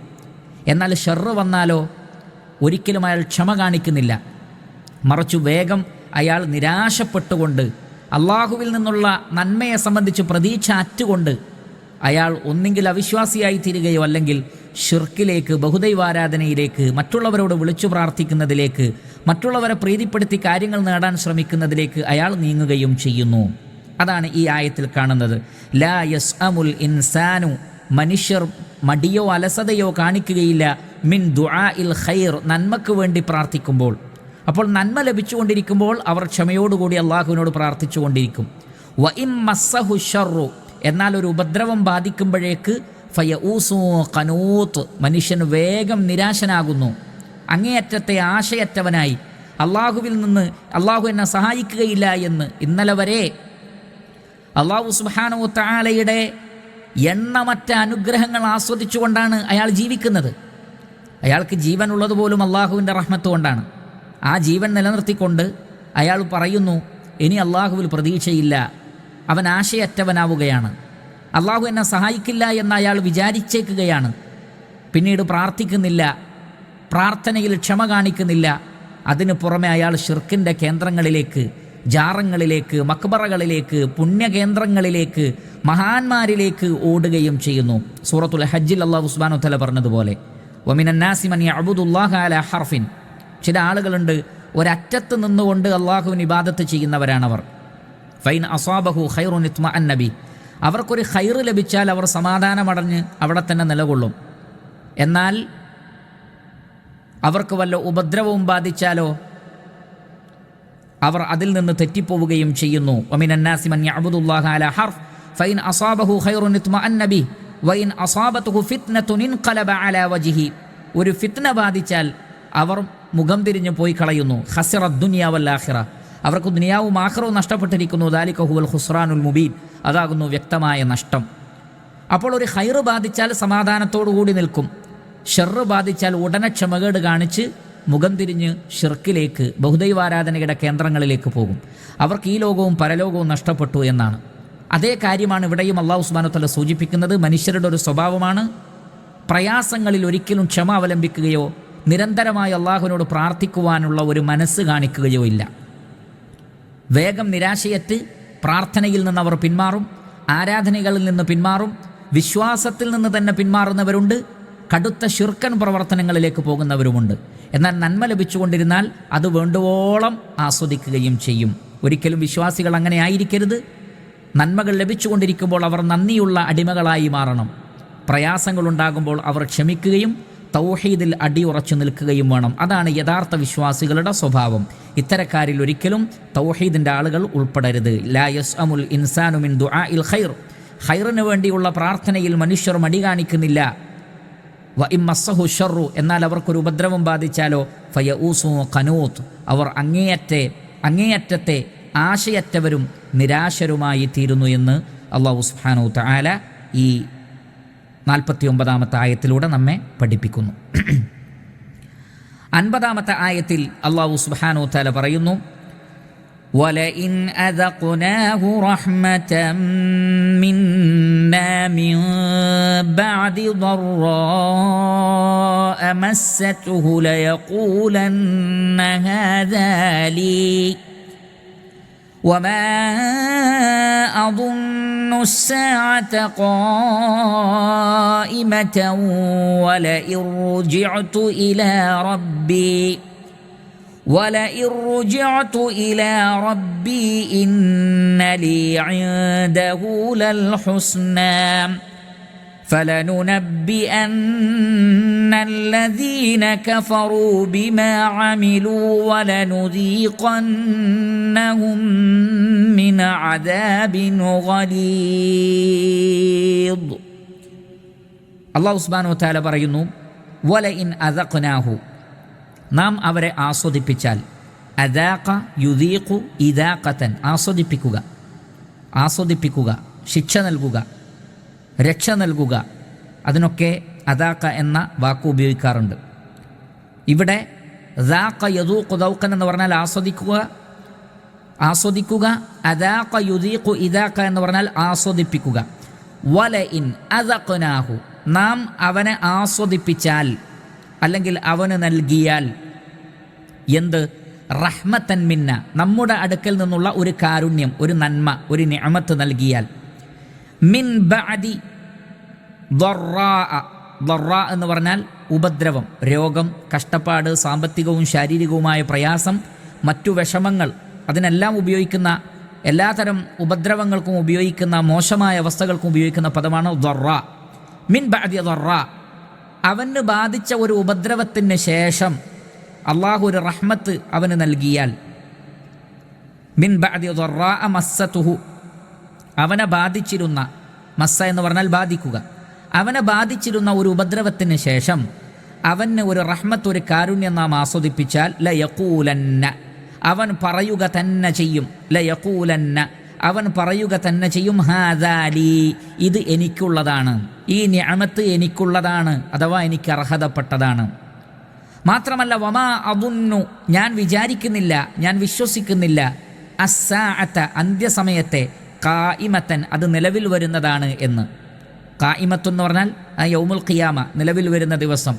എന്നാൽ ഷർറ് വന്നാലോ ഒരിക്കലും അയാൾ ക്ഷമ കാണിക്കുന്നില്ല. മറിച്ചു വേഗം അയാൾ നിരാശപ്പെട്ടുകൊണ്ട് അള്ളാഹുവിൽ നിന്നുള്ള നന്മയെ സംബന്ധിച്ച് പ്രതീക്ഷ അറ്റുകൊണ്ട് അയാൾ ഒന്നെങ്കിൽ അവിശ്വാസിയായി തീരുകയോ അല്ലെങ്കിൽ ഷിർക്കിലേക്ക്, ബഹുദൈവാരാധനയിലേക്ക്, മറ്റുള്ളവരോട് വിളിച്ചു പ്രാർത്ഥിക്കുന്നതിലേക്ക്, മറ്റുള്ളവരെ പ്രീതിപ്പെടുത്തി കാര്യങ്ങൾ നേടാൻ ശ്രമിക്കുന്നതിലേക്ക് അയാൾ നീങ്ങുകയും ചെയ്യുന്നു. അതാണ് ഈ ആയത്തിൽ കാണുന്നത്. ലാ യസ്അമുൽ ഇൻസാനു മനുഷ്യർ മടിയോ അലസതയോ കാണിക്കുകയില്ല മിൻ ദുആഇൽ ഖൈർ നന്മക്ക് വേണ്ടി പ്രാർത്ഥിക്കുമ്പോൾ. അപ്പോൾ നന്മ ലഭിച്ചുകൊണ്ടിരിക്കുമ്പോൾ അവർ ക്ഷമയോടുകൂടി അള്ളാഹുവിനോട് പ്രാർത്ഥിച്ചുകൊണ്ടിരിക്കും. വ ഇം മസ്സഹു ഷർറു എന്നാൽ ഒരു ഉപദ്രവം ബാധിക്കുമ്പോഴേക്ക് ഫയഊസു ഖനൂത്ത് മനുഷ്യൻ വേഗം നിരാശനാകുന്നു, അങ്ങേയറ്റത്തെ ആശയറ്റവനായി, അള്ളാഹുവിൽ നിന്ന് അള്ളാഹു എന്നെ സഹായിക്കുകയില്ല എന്ന്. ഇന്നലെ വരെ അള്ളാഹു സുബ്ഹാനഹു വ തആലയുടെ എണ്ണമറ്റ അനുഗ്രഹങ്ങൾ ആസ്വദിച്ചുകൊണ്ടാണ് അയാൾ ജീവിക്കുന്നത്. അയാൾക്ക് ജീവൻ ഉള്ളതുപോലും അള്ളാഹുവിൻ്റെ റഹ്മത്ത് കൊണ്ടാണ്. ആ ജീവൻ നിലനിർത്തിക്കൊണ്ട് അയാൾ പറയുന്നു ഇനി അള്ളാഹുവിൽ പ്രതീക്ഷയില്ല, അവൻ ആശയറ്റവനാവുകയാണ്, അള്ളാഹു എന്നെ സഹായിക്കില്ല എന്ന് അയാൾ വിചാരിച്ചേക്കുകയാണ്. പിന്നീട് പ്രാർത്ഥിക്കുന്നില്ല, പ്രാർത്ഥനയിൽ ക്ഷമ കാണിക്കുന്നില്ല. അതിനു പുറമെ അയാൾ ഷിർക്കിൻ്റെ കേന്ദ്രങ്ങളിലേക്ക്, ജാറങ്ങളിലേക്ക്, മക്ബറകളിലേക്ക്, പുണ്യകേന്ദ്രങ്ങളിലേക്ക്, മഹാന്മാരിലേക്ക് ഓടുകയും ചെയ്യുന്നു. സൂറത്തുൽ ഹജ്ജിൽ അല്ലാഹു സുബ്ഹാനഹു വ തആല പറഞ്ഞതുപോലെ വമിനന്നാസി മൻ യഅ്ബുദുല്ലാഹ അലാ ഹർഫിൻ, ചില ആളുകളുണ്ട് ഒരറ്റത്ത് നിന്നുകൊണ്ട് അള്ളാഹുവിന് ഇബാദത്ത് ചെയ്യുന്നവരാണവർ. ഫൈൻ അസാബഹു ഖൈറുൻ ഇത്മഅന്ന ബി, അവർക്കൊരു ഖൈർ ലഭിച്ചാൽ അവർ സമാധാനമടഞ്ഞ് അവിടെ തന്നെ നിലകൊള്ളും. എന്നാൽ അവർക്ക് വല്ല ഉപദ്രവവും ബാധിച്ചാലോ അവർ അതിൽ നിന്ന് തെറ്റിപ്പോവുകയും ചെയ്യുന്നു. വമിനന്നാസി മൻ യഅ്ബുദുല്ലാഹ അലാ ഹർഫ് ഫൈൻ അസാബഹു ഖൈറുൻ ഇത്മഅന്ന ബി വൈൻ അസാബതുഹു ഫിത്നതുൻ ഇൻഖലബ അലാ വജ്ഹി, ഒരു ഫിത്ന ബാധിച്ചാൽ അവർ മുഖം തിരിഞ്ഞു പോയി കളയുന്നു. ഖസിറ ദുനിയ വൽ ആഖിറ, അവർക്ക് ദുനിയാവും ആഖിറവും നഷ്ടപ്പെട്ടിരിക്കുന്നു. ദാലിക ഹുവൽ ഖുസ്റാനുൽ മുബീൻ, അതാകുന്നു വ്യക്തമായ നഷ്ടം. അപ്പോൾ ഒരു ഖൈർ ബാധിച്ചാൽ സമാധാനത്തോടു കൂടി നിൽക്കും, ഷർറ് ബാധിച്ചാൽ ഉടനെ ക്ഷമകേട് കാണിച്ച് മുഖം തിരിഞ്ഞ് ഷിർക്കിലേക്ക്, ബഹുദൈവാരാധനയുടെ കേന്ദ്രങ്ങളിലേക്ക് പോകും. അവർക്ക് ഈ ലോകവും പരലോകവും നഷ്ടപ്പെട്ടു എന്നാണ്. അതേ കാര്യമാണ് ഇവിടെയും അല്ലാഹു സുബ്ഹാനഹു വ തആല സൂചിപ്പിക്കുന്നത്. മനുഷ്യരുടെ ഒരു സ്വഭാവമാണ് പ്രയാസങ്ങളിൽ ഒരിക്കലും ക്ഷമ അവലംബിക്കുകയോ നിരന്തരമായി അള്ളാഹുവിനോട് പ്രാർത്ഥിക്കുവാനുള്ള ഒരു മനസ്സ് കാണിക്കുകയോ ഇല്ല. വേഗം നിരാശയറ്റ് പ്രാർത്ഥനയിൽ നിന്ന് അവർ പിന്മാറും, ആരാധനകളിൽ നിന്ന് പിന്മാറും, വിശ്വാസത്തിൽ നിന്ന് തന്നെ പിന്മാറുന്നവരുണ്ട്, കടുത്ത ശിർക്കൻ പ്രവർത്തനങ്ങളിലേക്ക് പോകുന്നവരുമുണ്ട്. എന്നാൽ നന്മ ലഭിച്ചുകൊണ്ടിരുന്നാൽ അത് വേണ്ടുവോളം ആസ്വദിക്കുകയും ചെയ്യും. ഒരിക്കലും വിശ്വാസികൾ അങ്ങനെ ആയിരിക്കരുത്. നന്മകൾ ലഭിച്ചുകൊണ്ടിരിക്കുമ്പോൾ അവർ നന്ദിയുള്ള അടിമകളായി മാറണം. പ്രയാസങ്ങളുണ്ടാകുമ്പോൾ അവർ ക്ഷമിക്കുകയും തൗഹീദിൽ അടിയുറച്ചു നിൽക്കുകയും വേണം. അതാണ് യഥാർത്ഥ വിശ്വാസികളുടെ സ്വഭാവം. ഇത്തരക്കാരിൽ ഒരിക്കലും തൗഹീദിൻ്റെ ആളുകൾ ഉൾപ്പെടരുത്. ലാ യസ്അമുൽ ഇൻസാനു മിൻ ദുആഇൽ ഖൈർ, ഖൈറിന് വേണ്ടിയുള്ള പ്രാർത്ഥനയിൽ മനുഷ്യർ മടി കാണിക്കുന്നില്ല. വ ഇമ്മസ്സഹു ശർറു, എന്നാൽ അവർക്കൊരു ഉപദ്രവം ബാധിച്ചാലോ ഫയഊസു ഖനൂത്ത്, അവർ അങ്ങേയറ്റത്തെ ആശയറ്റവരും നിരാശരുമായി തീരുന്നു എന്ന് അല്ലാഹു സുബ്ഹാനഹു തആല ഈ 49-ാമത്തെ ആയത്തിലൂടെ നമ്മെ പഠിപ്പിക്കുന്നു. 50-ാമത്തെ ആയത്തിൽ അല്ലാഹു സുബ്ഹാനഹു തആല പറയുന്നു, وَلَئِنْ أَذَقْنَاهُ رَحْمَةً مِنَّا مِنْ بَعْدِ ضَرَّاءَ مَسَّتْهُ لَيَقُولَنَّ هَذَا لِي وَمَا أَظُنُّ السَّاعَةَ قَائِمَةً وَلَئِنْ رُجِعْتُ إِلَى رَبِّي إِنَّ لِي عِندَهُ لَلْحُسْنَى فَلَنُنَبِّئَنَّ الَّذِينَ كَفَرُوا بِمَا عَمِلُوا وَلَنُذِيقَنَّهُم مِّنْ عَذَابٍ غَلِيظٍ. അല്ലാഹു സുബ്ഹാനഹു വ തആല പറയുന്നു, വലഇൻ അദഖ്നാഹു, നാം അവരെ ആസ്വദിപ്പിച്ചാൽ. അദാഖ യുദീഖു ഇദാഖതൻ, ആസ്വദിപ്പിക്കുക, ശിക്ഷ നൽകുക, രക്ഷ നൽകുക, അതിനൊക്കെ അദാഖ എന്ന വാക്ക് ഉപയോഗിക്കാറുണ്ട്. ഇവിടെ ദാഖ യദൂഖു ദൗഖൻ എന്ന് പറഞ്ഞാൽ ആസ്വദിക്കുക, അദാഖ യുദീഖു ഇദാഖ എന്ന് പറഞ്ഞാൽ ആസ്വദിപ്പിക്കുക. വലഇൻ അദഖ്നാഹു, നാം അവനെ ആസ്വദിപ്പിച്ചാൽ, അല്ലെങ്കിൽ അവന് നൽകിയാൽ, എന്ത്? റഹ്മത്തൻ മിന്ന, നമ്മുടെ അടുക്കൽ നിന്നുള്ള ഒരു കാരുണ്യം, ഒരു നന്മ, ഒരു നിഅമത്ത് നൽകിയാൽ. മിൻ ബഅദി ضراء എന്ന് പറഞ്ഞാൽ ഉപദ്രവം, രോഗം, കഷ്ടപ്പാട്, സാമ്പത്തികവും ശാരീരികവുമായ പ്രയാസം, മറ്റു വിഷമങ്ങൾ, അതിനെല്ലാം ഉപയോഗിക്കുന്ന, എല്ലാതരം ഉപദ്രവങ്ങൾക്കും ഉപയോഗിക്കുന്ന, മോശമായ അവസ്ഥകൾക്കും ഉപയോഗിക്കുന്ന പദമാണ് ضراء. മിൻ ബഅദി ضراء, അവന് ബാധിച്ച ഒരു ഉപദ്രവത്തിന് ശേഷം അള്ളാഹു ഒരു റഹ്മത്ത് അവന് നൽകിയാൽ. മിൻ ബഅദി ضراء മസ്സതുഹു, അവനെ ബാധിച്ചിരുന്ന, മസ്സ എന്ന് പറഞ്ഞാൽ ബാധിക്കുക, അവനെ ബാധിച്ചിരുന്ന ഒരു ഉപദ്രവത്തിന് ശേഷം അവന് ഒരു റഹ്മത്ത്, ഒരു കാരുണ്യം നാം ആസ്വദിപ്പിച്ചാൽ, ലയഖൂലന്ന, അവൻ പറയുക തന്നെ ചെയ്യും, ലയഖൂലന്ന, അവൻ പറയുക തന്നെ ചെയ്യും, ഹാദാ ലീ, ഇത് എനിക്കുള്ളതാണ്, ഈ നിഅമത്ത് എനിക്കുള്ളതാണ്, അഥവാ എനിക്ക് അർഹതപ്പെട്ടതാണ്. മാത്രമല്ല വമാ അദുന്നു, ഞാൻ വിചാരിക്കുന്നില്ല, ഞാൻ വിശ്വസിക്കുന്നില്ല, അസ്സാഅത, അന്ത്യസമയത്തെ, ഖായിമത്തൻ, അത് നിലവിൽ വരുന്നതാണ് എന്ന്. ഖായിമത്ത് എന്ന് പറഞ്ഞാൽ യൗമുൽ ഖിയാമ, നിലവിൽ വരുന്ന ദിവസം,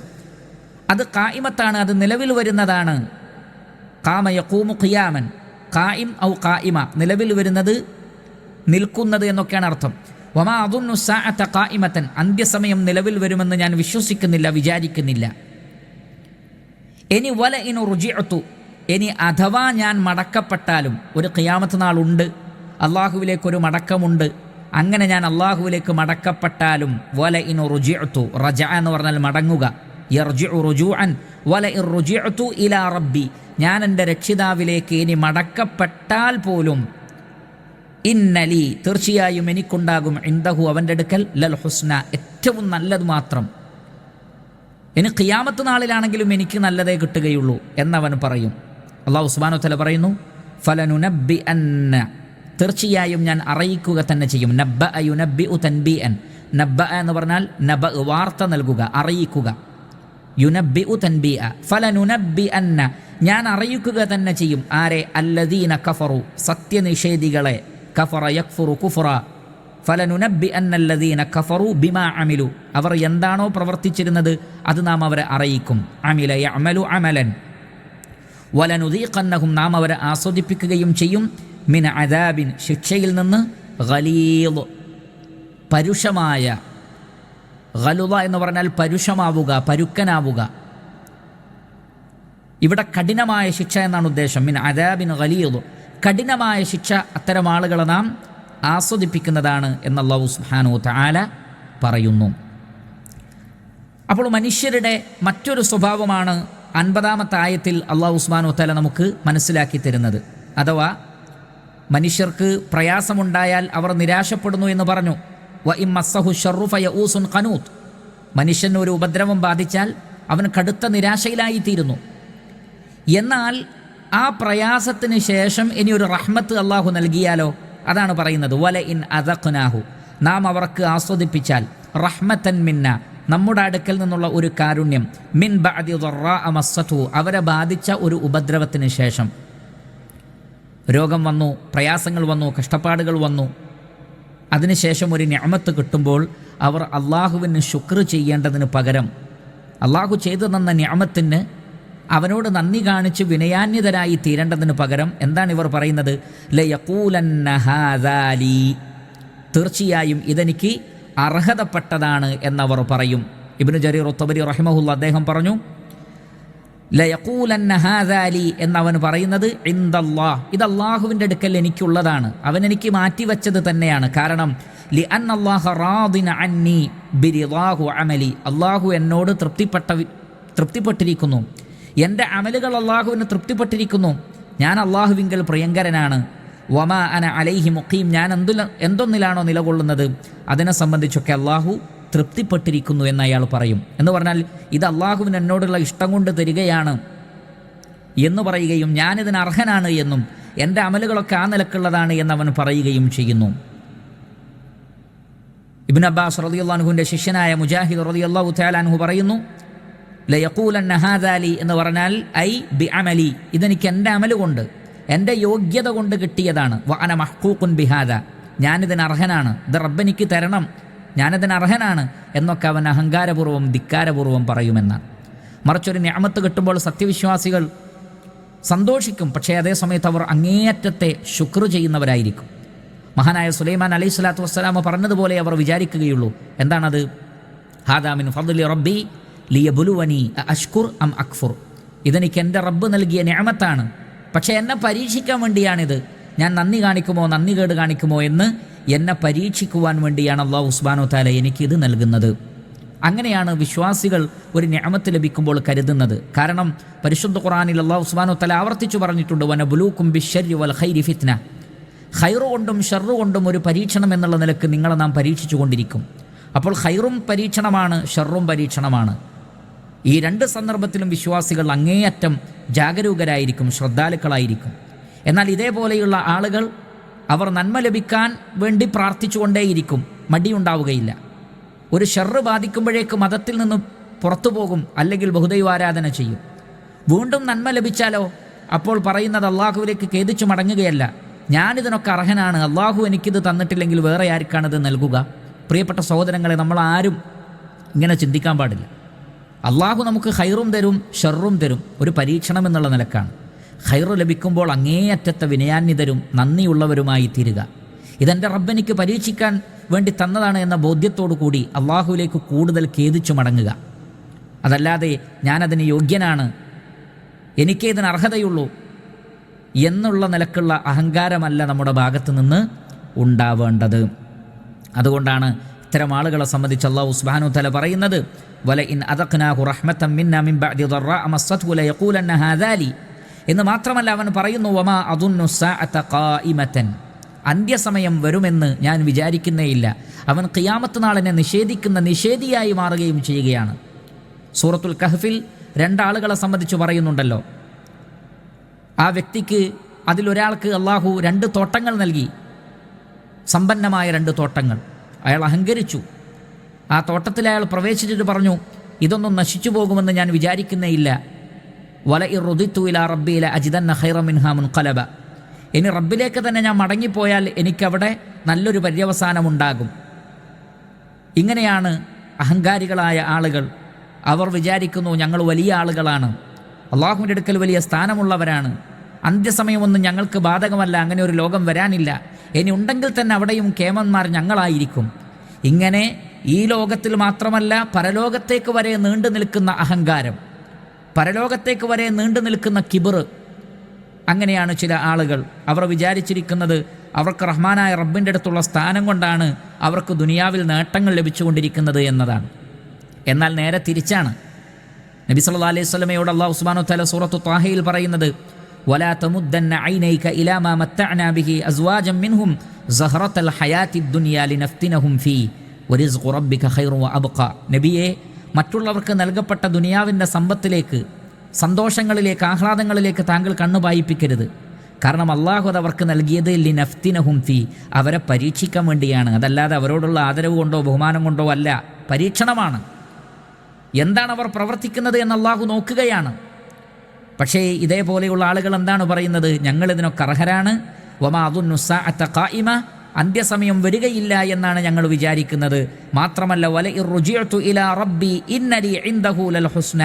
അത് ഖായിമത്താണ്, അത് നിലവിൽ വരുന്നതാണ്. ഖാമ യഖൂമു ഖിയാമൻ, ഖായിം ഔ ഖായിമ, നിലവിൽ വരുന്നത്, നിൽക്കുന്നത് എന്നൊക്കെയാണ് അർത്ഥം. വമാ അദുന്നു സാഅത ഖായിമത്തൻ, അന്ത്യസമയം നിലവിൽ വരുമെന്ന് ഞാൻ വിശ്വസിക്കുന്നില്ല, വിചാരിക്കുന്നില്ല. ഇനി വലഇൻ റുജിഅതു, ഇനി അഥവാ ഞാൻ മടക്കപ്പെട്ടാലും, ഒരു ഖിയാമത്ത് നാളുണ്ട്, അള്ളാഹുവിലേക്കൊരു മടക്കമുണ്ട്, അങ്ങനെ ഞാൻ അള്ളാഹുവിലേക്ക് മടക്കപ്പെട്ടാലും, വലഇൻ റുജിഅതു, റജഅ എന്ന് പറഞ്ഞാൽ മടങ്ങുക, യർജിഉ റുജൂഅൻ, വലഇൻ റുജിഅതു ഇലാ റബ്ബി, ഞാൻ എൻ്റെ രക്ഷിതാവിലേക്ക് ഇനി മടക്കപ്പെട്ടാൽ പോലും, ഇന്നലി, തീർച്ചയായും എനിക്കുണ്ടാകും, ഇൻദഹു, അവൻ്റെ അടുക്കൽ, ലൽ ഹുസ്ന, ഏറ്റവും നല്ലത് മാത്രം. ഇനി ഖിയാമത്ത് നാളിലാണെങ്കിലും എനിക്ക് നല്ലതേ കിട്ടുകയുള്ളൂ എന്നവൻ പറയും. അല്ലാഹു സുബ്ഹാനഹു വ തആല പറയുന്നു, ഫലനുനബ്ബിഅന്ന, തീർച്ചയായും ഞാൻ അറിയിക്കുക തന്നെ ചെയ്യും. നബ്ബഅ യുനബ്ബിഉ തൻബീഅൻ, നബ്ബഅ എന്ന് പറഞ്ഞാൽ നബ, വാർത്ത നൽകുക, അറിയിക്കുക. യുനബ്ബിഉ തൻബീഅ, ഫലനുനബ്ബിഅന്ന, ഞാൻ അറിയിക്കുക തന്നെ ചെയ്യും. ആരെ? അല്ലദീന കഫറു, സത്യനിഷേധികളെ. കഫറ യക്ഫുറു കുഫ്റ, ഫലനുനബ്ബിഅന്ന അല്ലദീന കഫറു ബിമാ അമിലു, അവർ എന്താണോ പ്രവർത്തിച്ചിരുന്നത് അത് നാം അവരെ അറിയിക്കും. അമില യഅമലു അമലൻ, വലനുദീഖന്നഹും, നാം അവരെ ആസ്വദിപ്പിക്കുകയും ചെയ്യും. മിൻ അദാബിൻ ശിക്ഷയിൽ നിന്ന് ഗലീദ് പരുഷമായ, ഗലുദ എന്ന് പറഞ്ഞാൽ പരുഷമാവുക, പരുക്കനാവുക. ഇവിടെ കഠിനമായ ശിക്ഷ എന്നാണ് ഉദ്ദേശം. മിൻ അദാബിൻ ഗലീദ്, കഠിനമായ ശിക്ഷ അത്തരം ആളുകളെ നാം ആസ്വദിപ്പിക്കുന്നതാണ് എന്ന് അല്ലാഹു സുബ്ഹാനഹു വ തആല പറയുന്നു. അപ്പോൾ മനുഷ്യരുടെ മറ്റൊരു സ്വഭാവമാണ് 50-ാമത്തെ ആയത്തിൽ അല്ലാഹു സുബ്ഹാനഹു വ തആല നമുക്ക് മനസ്സിലാക്കി തരുന്നത്. അഥവാ മനുഷ്യർക്ക് പ്രയാസമുണ്ടായാൽ അവർ നിരാശപ്പെടുന്നു എന്ന് പറഞ്ഞു. വ ഇം മസ്സഹു ശർറു ഫയഊസുൻ ഖനൂത്ത്, മനുഷ്യന് ഒരു ഉപദ്രവം ബാധിച്ചാൽ അവൻ കടുത്ത നിരാശയിലായിത്തീരുന്നു. എന്നാൽ ആ പ്രയാസത്തിന് ശേഷം ഇനി ഒരു റഹ്മത്ത് അള്ളാഹു നൽകിയാലോ, അതാണ് പറയുന്നത്. വല ഇൻ അദഖ്നാഹു, നാം അവർക്ക് ആസ്വദിപ്പിച്ചാൽ, റഹ്മത്തൻ മിന്ന, നമ്മുടെ അടുക്കൽ നിന്നുള്ള ഒരു കാരുണ്യം, മിൻ ബഅദി ദർറാഅ മസ്സതു, അവരെ ബാധിച്ച ഒരു ഉപദ്രവത്തിന് ശേഷം, രോഗം വന്നു, പ്രയാസങ്ങൾ വന്നു, കഷ്ടപ്പാടുകൾ വന്നു, അതിനുശേഷം ഒരു നിഅമത്ത് കിട്ടുമ്പോൾ അവർ അള്ളാഹുവിന് ശുക്ർ ചെയ്യേണ്ടതിന് പകരം അള്ളാഹു ചെയ്തു തന്ന നിഅമത്തിന് അവനോട് നന്ദി കാണിച്ച് വിനയാന്യതരായി തീരേണ്ടതിന് പകരം എന്താണ് ഇവർ പറയുന്നത്? ലയഖൂലന്ന ഹാദാ ലീ, തീർച്ചയായും ഇതെനിക്ക് അർഹതപ്പെട്ടതാണ് എന്നവർ പറയും. ഇബ്നു ജരീർ അത്ത്-തബരി റഹിമഹുല്ലാ അദ്ദേഹം പറഞ്ഞു, ലയഖൂലന്ന ഹാദാ ലീ എന്നവൻ പറയുന്നത് ഇൻദല്ലാഹ്, ഇത് അള്ളാഹുവിൻ്റെ അടുക്കൽ എനിക്കുള്ളതാണ്, അവൻ എനിക്ക് മാറ്റിവെച്ചത് തന്നെയാണ്. കാരണം ലിഅന്നല്ലാഹ റാദിന അന്നി ബിറിദാഹു അമലി, അള്ളാഹു എന്നോട് തൃപ്തിപ്പെട്ടിരിക്കുന്നു, എൻ്റെ അമലുകൾ അള്ളാഹുവിന് തൃപ്തിപ്പെട്ടിരിക്കുന്നു, ഞാൻ അള്ളാഹുവിങ്കൽ പ്രിയങ്കരനാണ്. വമാ അന അലൈഹി മുഖീം, ഞാൻ എന്തൊന്നിലാണോ നിലകൊള്ളുന്നത് അതിനെ സംബന്ധിച്ചൊക്കെ അള്ളാഹു തൃപ്തിപ്പെട്ടിരിക്കുന്നു എന്ന് അയാൾ പറയും. എന്ന് പറഞ്ഞാൽ ഇത് അള്ളാഹുവിന് എന്നോടുള്ള ഇഷ്ടം കൊണ്ട് തരികയാണ് എന്ന് പറയുകയും ഞാനിതിന് അർഹനാണ് എന്നും എൻ്റെ അമലുകളൊക്കെ ആ നിലക്കുള്ളതാണ് എന്നവൻ പറയുകയും ചെയ്യുന്നു. ഇബ്നു അബ്ബാസ് റളിയല്ലാഹു അൻഹുവിൻ്റെ ശിഷ്യനായ മുജാഹിദ് റളിയല്ലാഹു തആല അൻഹു പറയുന്നു, ലയഖൂലന്ന ഹാദാ ലീ എന്ന് പറഞ്ഞാൽ ഐ ബി അമലി, ഇതെനിക്ക് എൻ്റെ അമല് കൊണ്ട്, എൻ്റെ യോഗ്യത കൊണ്ട് കിട്ടിയതാണ്. വ അന മഹ്ഖൂഖുൻ ബിഹാദാ, ഞാനിതിന് അർഹനാണ്, ഇത് റബ്ബെനിക്ക് തരണം, ഞാനതിന് അർഹനാണ് എന്നൊക്കെ അവൻ അഹങ്കാരപൂർവ്വം ധിക്കാരപൂർവ്വം പറയുമെന്നാണ്. മറിച്ചൊരു നിഅമത്ത് കിട്ടുമ്പോൾ സത്യവിശ്വാസികൾ സന്തോഷിക്കും, പക്ഷേ അതേ സമയത്ത് അവർ അങ്ങേയറ്റത്തെ ശുക്ർ ചെയ്യുന്നവരായിരിക്കും. മഹാനായ സുലൈമാൻ അലൈഹി സ്വലാത്തു വസ്സലാം പറഞ്ഞതുപോലെ അവർ വിചാരിക്കുകയുള്ളൂ. എന്താണത്? ഹാദാ മിൻ ഫദ്ലി റബ്ബി ലിയബ്ലുവനി അഷ്കുർ അം അക്ഫുർ, ഇതെനിക്ക് എൻ്റെ റബ്ബ് നൽകിയ നിഅമത്താണ്, പക്ഷേ എന്നെ പരീക്ഷിക്കാൻ വേണ്ടിയാണിത്, ഞാൻ നന്ദി കാണിക്കുമോ നന്ദികേട് കാണിക്കുമോ എന്ന് എന്നെ പരീക്ഷിക്കുവാൻ വേണ്ടിയാണ് അല്ലാഹു സുബ്ഹാനഹു വ തആല എനിക്കിത് നൽകുന്നത്. അങ്ങനെയാണ് വിശ്വാസികൾ ഒരു നിഅമത്ത് ലഭിക്കുമ്പോൾ കരുതുന്നത്. കാരണം പരിശുദ്ധ ഖുർആനിൽ അല്ലാഹു സുബ്ഹാനഹു വ തആല ആവർത്തിച്ചു പറഞ്ഞിട്ടുണ്ട്, വനബ്ലൂക്കും ബിശ്ശർരി വൽ ഖൈരി ഫിത്ന, ഖൈറ് കൊണ്ടും ഷർറ് കൊണ്ടും ഒരു പരീക്ഷണം എന്നുള്ള നിലക്ക് നിങ്ങളെ നാം പരീക്ഷിച്ചു കൊണ്ടിരിക്കും. അപ്പോൾ ഖൈറും പരീക്ഷണമാണ്, ഷർറും പരീക്ഷണമാണ്. ഈ രണ്ട് സന്ദർഭത്തിലും വിശ്വാസികൾ അങ്ങേയറ്റം ജാഗരൂകരായിരിക്കും, ശ്രദ്ധാലുക്കളായിരിക്കും. എന്നാൽ ഇതേപോലെയുള്ള ആളുകൾ അവർ നന്മ ലഭിക്കാൻ വേണ്ടി പ്രാർത്ഥിച്ചുകൊണ്ടേയിരിക്കും, മടിയുണ്ടാവുകയില്ല. ഒരു ഷർറ് ബാധിക്കുമ്പോഴേക്ക് മതത്തിൽ നിന്ന് പുറത്തു പോകും, അല്ലെങ്കിൽ ബഹുദൈവാരാധന ചെയ്യും. വീണ്ടും നന്മ ലഭിച്ചാലോ അപ്പോൾ പറയുന്നത് അള്ളാഹുവിലേക്ക് ഖേദിച്ചു മടങ്ങുകയല്ല, ഞാനിതിനൊക്കെ അർഹനാണ്, അള്ളാഹു എനിക്കിത് തന്നിട്ടില്ലെങ്കിൽ വേറെ ആർക്കാണിത് നൽകുക. പ്രിയപ്പെട്ട സഹോദരങ്ങളെ, നമ്മൾ ആരും ഇങ്ങനെ ചിന്തിക്കാൻ പാടില്ല. അള്ളാഹു നമുക്ക് ഖൈറും തരും ഷർറും തരും, ഒരു പരീക്ഷണം എന്നുള്ള നിലക്കാണ്. ഖൈറ് ലഭിക്കുമ്പോൾ അങ്ങേയറ്റത്തെ വിനയാന്വിതരും നന്ദിയുള്ളവരുമായി തീരുക. ഇതെൻ്റെ റബ്ബെനിക്ക് പരീക്ഷിക്കാൻ വേണ്ടി തന്നതാണ് എന്ന ബോധ്യത്തോടു കൂടി അള്ളാഹുവിലേക്ക് കൂടുതൽ ഖേദിച്ചു മടങ്ങുക. അതല്ലാതെ ഞാനതിന് യോഗ്യനാണ്, എനിക്കേ ഇതിന് അർഹതയുള്ളൂ എന്നുള്ള നിലക്കുള്ള അഹങ്കാരമല്ല നമ്മുടെ ഭാഗത്ത് നിന്ന് ഉണ്ടാവേണ്ടത്. അതുകൊണ്ടാണ് ഇത്തരം ആളുകളെ സംബന്ധിച്ച് അല്ലാഹു സുബ്ഹാനഹു വ തആല പറയുന്നത്, വല ഇൻ അദഖ്നാഹു റഹ്മതൻ മിന്നാ മിൻ ബഅദി ദർറാഅ മസ്സത്ഹു ലയഖൂലന്ന ഹാദാ ലീ എന്ന് മാത്രമല്ല അവൻ പറയുന്നു, വമാ അദുന്നു സഅത ഖായിമതൻ, അന്ത്യസമയം വരുമെന്ന് ഞാൻ വിചാരിക്കുന്നേയില്ല. അവൻ ഖിയാമത്ത് നാളിനെ നിഷേധിക്കുന്ന നിഷേധിയായി മാറുകയും ചെയ്യുകയാണ്. സൂറത്തുൽ കഹ്ഫിൽ രണ്ടാളുകളെ സംബന്ധിച്ച് പറയുന്നുണ്ടല്ലോ, ആ വ്യക്തിക്ക് അതിലൊരാൾക്ക് അള്ളാഹു 2 തോട്ടങ്ങൾ നൽകി, സമ്പന്നമായ 2 തോട്ടങ്ങൾ. അയാൾ അഹങ്കരിച്ചു. ആ തോട്ടത്തിൽ അയാൾ പ്രവേശിച്ചിട്ട് പറഞ്ഞു, ഇതൊന്നും നശിച്ചു പോകുമെന്ന് ഞാൻ വിചാരിക്കുന്നേയില്ല. വല ഇറുദിത്തു ഇലാ റബ്ബി ല അജിദന്ന ഖൈറൻ മിൻഹാ മുൻഖലബ, ഇനി റബ്ബിലേക്ക് തന്നെ ഞാൻ മടങ്ങിപ്പോയാൽ എനിക്കവിടെ നല്ലൊരു പര്യവസാനമുണ്ടാകും. ഇങ്ങനെയാണ് അഹങ്കാരികളായ ആളുകൾ. അവർ വിചാരിക്കുന്നു ഞങ്ങൾ വലിയ ആളുകളാണ്, അള്ളാഹുവിൻ്റെ അടുക്കൽ വലിയ സ്ഥാനമുള്ളവരാണ്, അന്ത്യസമയമൊന്നും ഞങ്ങൾക്ക് ബാധകമല്ല, അങ്ങനെ ഒരു ലോകം വരാനില്ല, ഇനി ഉണ്ടെങ്കിൽ തന്നെ അവിടെയും കേമന്മാർ ഞങ്ങളായിരിക്കും. ഇങ്ങനെ ഈ ലോകത്തിൽ മാത്രമല്ല പരലോകത്തേക്ക് വരെ നീണ്ടു നിൽക്കുന്ന അഹങ്കാരം, പരലോകത്തേക്ക് വരെ നീണ്ടു നിൽക്കുന്ന കിബർ. അങ്ങനെയാണ് ചില ആളുകൾ. അവർ വിചാരിച്ചിരിക്കുന്നത് അവർക്ക് റഹ്മാനായ റബ്ബിൻ്റെ അടുത്തുള്ള സ്ഥാനം കൊണ്ടാണ് അവർക്ക് ദുനിയാവിൽ നേട്ടങ്ങൾ ലഭിച്ചുകൊണ്ടിരിക്കുന്നത് എന്നതാണ്. എന്നാൽ നേരെ തിരിച്ചാണ്. നബി സല്ലല്ലാഹു അലൈഹി വസല്ലമയോട് അല്ലാഹു സുബ്ഹാനഹു വ തആല സൂറത്തു ത്വാഹയിൽ പറയുന്നത്, വലാ തമുദ്ദന്ന ഐനൈക ഇലാ മാ മത്തഅനാ ബിഹി അസ്വാജൻ മിൻഹും സഹറത്തൽ ഹയാത്തിദ് ദുനിയാ ലിനഫ്തിനഹും ഫീ വറിസ്ഖു റബ്ബിക ഖൈറുൻ വഅബ്ഖ. നബിയെ, മറ്റുള്ളവർക്ക് നൽകപ്പെട്ട ദുനിയാവിൻ്റെ സമ്പത്തിലേക്ക്, സന്തോഷങ്ങളിലേക്ക്, ആഹ്ലാദങ്ങളിലേക്ക് താങ്കൾ കണ്ണു പായിപ്പിക്കരുത്. കാരണം അള്ളാഹു അത് അവർക്ക് നൽകിയത് ലിനഫ്തിനഹും ഫീ, അവരെ പരീക്ഷിക്കാൻ വേണ്ടിയാണ്. അതല്ലാതെ അവരോടുള്ള ആദരവ് കൊണ്ടോ ബഹുമാനം കൊണ്ടോ അല്ല, പരീക്ഷണമാണ്. എന്താണ് അവർ പ്രവർത്തിക്കുന്നത് എന്ന് അള്ളാഹു നോക്കുകയാണ്. പക്ഷേ ഇതേപോലെയുള്ള ആളുകൾ എന്താണ് പറയുന്നത്? ഞങ്ങളിതിനൊക്കെ അർഹരാണ്. വമാ അദുന്നു സ്സാഅത ഖായിമ, അന്ത്യസമയം വരികയില്ല എന്നാണ് ഞങ്ങൾ വിചാരിക്കുന്നത്. മാത്രമല്ല വലഇൻ റുജിഅതു ഇലാ റബ്ബി ഇന്നലി ഇൻദഹു ലൽ ഹുസ്ന,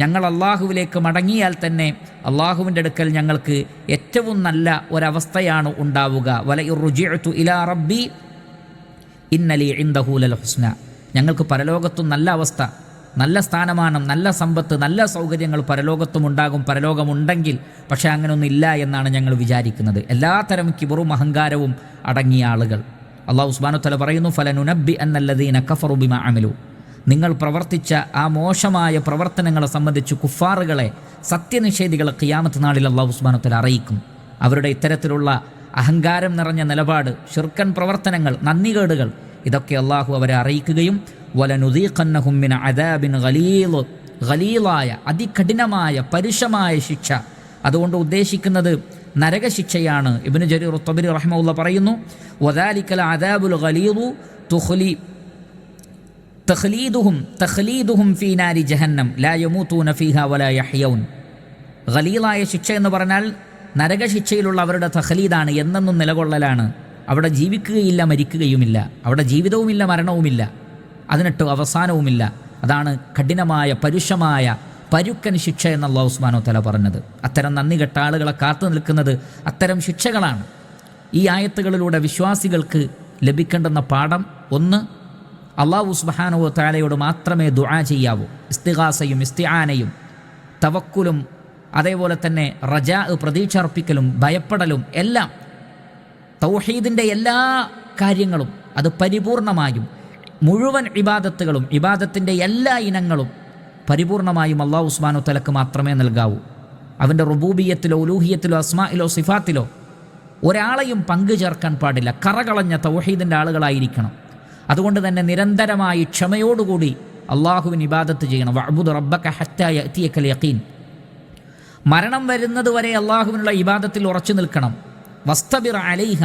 ഞങ്ങൾ അള്ളാഹുവിലേക്ക് മടങ്ങിയാൽ തന്നെ അള്ളാഹുവിൻ്റെ അടുക്കൽ ഞങ്ങൾക്ക് ഏറ്റവും നല്ല ഒരവസ്ഥയാണ് ഉണ്ടാവുക. വലഇൻ റുജിഅതു ഇലാ റബ്ബി ഇന്നലി ഇൻദഹു ലൽ ഹുസ്ന, ഞങ്ങൾക്ക് പരലോകത്തും നല്ല അവസ്ഥ, നല്ല സ്ഥാനമാനം, നല്ല സമ്പത്ത്, നല്ല സൗകര്യങ്ങൾ പരലോകത്തും ഉണ്ടാകും, പരലോകമുണ്ടെങ്കിൽ. പക്ഷേ അങ്ങനെയൊന്നും ഇല്ല എന്നാണ് ഞങ്ങൾ വിചാരിക്കുന്നത്. എല്ലാത്തരം കിബറും അഹങ്കാരവും അടങ്ങിയ ആളുകൾ. അല്ലാഹു സുബ്ഹാനഹു വ തആല പറയുന്നു, ഫലനുനബ്ബി അന്നല്ലദീന കഫറു ബിമാ അമിലു, നിങ്ങൾ പ്രവർത്തിച്ച ആ മോശമായ പ്രവർത്തനങ്ങളെ സംബന്ധിച്ച് കുഫാറുകളെ, സത്യനിഷേധികളെ ഖിയാമത്ത് നാളിൽ അല്ലാഹു സുബ്ഹാനഹു വ തആല അറിയിക്കും. അവരുടെ ഇത്തരത്തിലുള്ള അഹങ്കാരം നിറഞ്ഞ നിലപാട്, ശിർക്കൻ പ്രവർത്തനങ്ങൾ, നന്ദികേടുകൾ, ഇതൊക്കെ അള്ളാഹു അവരെ അറിയിക്കുകയും വലനുദീഖന്നഹും മിൻ അദാബിൻ ഗലീള്, ഗലീളായ അതികഠിനമായ പരുഷമായ ശിക്ഷ. അതുകൊണ്ട് ഉദ്ദേശിക്കുന്നത് നരകശിക്ഷയാണ്. ഇബ്നു ജരീർ തബരി റഹിമഹുല്ലാഹ് പറയുന്നു, വദാലികൽ അദാബുൽ ഗലീളു തഖ്ലീദുഹും ഫീ നാരി ജഹന്നം ലാ യമൂതൂന ഫീഹാ വലാ യഹ്യൗൻ. ഗലീളായ ശിക്ഷ എന്ന് പറഞ്ഞാൽ നരകശിക്ഷയിലുള്ള അവരുടെ തഖ്ലീദാണ്, എന്നെന്നും നിലകൊള്ളലാണ്. അവിടെ ജീവിക്കുകയില്ല, മരിക്കുകയുമില്ല, അവിടെ ജീവിതവുമില്ല, മരണവുമില്ല, അതിനിട്ട് അവസാനവുമില്ല. അതാണ് കഠിനമായ പരുഷമായ പരുക്കൻ ശിക്ഷ എന്ന് അല്ലാഹു സുബ്ഹാനഹു വ തആല പറഞ്ഞത്. അത്തരം നന്ദി കെട്ട ആളുകളെ കാത്തു നിൽക്കുന്നത് അത്തരം ശിക്ഷകളാണ്. ഈ ആയത്തുകളിലൂടെ വിശ്വാസികൾക്ക് ലഭിക്കേണ്ടുന്ന പാഠം, ഒന്ന്, അല്ലാഹു സുബ്ഹാനഹു വ തആലയോട് മാത്രമേ ദുആ ചെയ്യാവൂ. ഇസ്തിഗാസയും ഇസ്തിആനയും തവക്കുലും അതേപോലെ തന്നെ റജാ, പ്രതീക്ഷ അർപ്പിക്കലും ഭയപ്പെടലും എല്ലാം, തൗഹീദിൻ്റെ എല്ലാ കാര്യങ്ങളും അത് പരിപൂർണമായും, മുഴുവൻ ഇബാദത്തുകളും, ഇബാദത്തിൻ്റെ എല്ലാ ഇനങ്ങളും പരിപൂർണമായും അല്ലാഹു സുബ്ഹാനഹു വ തആലക്ക് മാത്രമേ നൽകാവൂ. അവൻ്റെ റുബൂബിയത്തിലോ ഉലൂഹിയത്തിലോ അസ്മാഇലോ സിഫാത്തിലോ ഒരാളെയും പങ്കു ചേർക്കാൻ പാടില്ല. കറകളഞ്ഞ തൗഹീദിൻ്റെ ആളുകളായിരിക്കണം. അതുകൊണ്ട് തന്നെ നിരന്തരമായി ക്ഷമയോടുകൂടി അള്ളാഹുവിന് ഇബാദത്ത് ചെയ്യണം. വഅ്ബുദ് റബ്ബക ഹത്താ യഅതിയകൽ യഖീൻ, മരണം വരുന്നത് വരെ അള്ളാഹുവിനുള്ള ഇബാദത്തിൽ ഉറച്ചു നിൽക്കണം. വസ്തബിർ അലൈഹ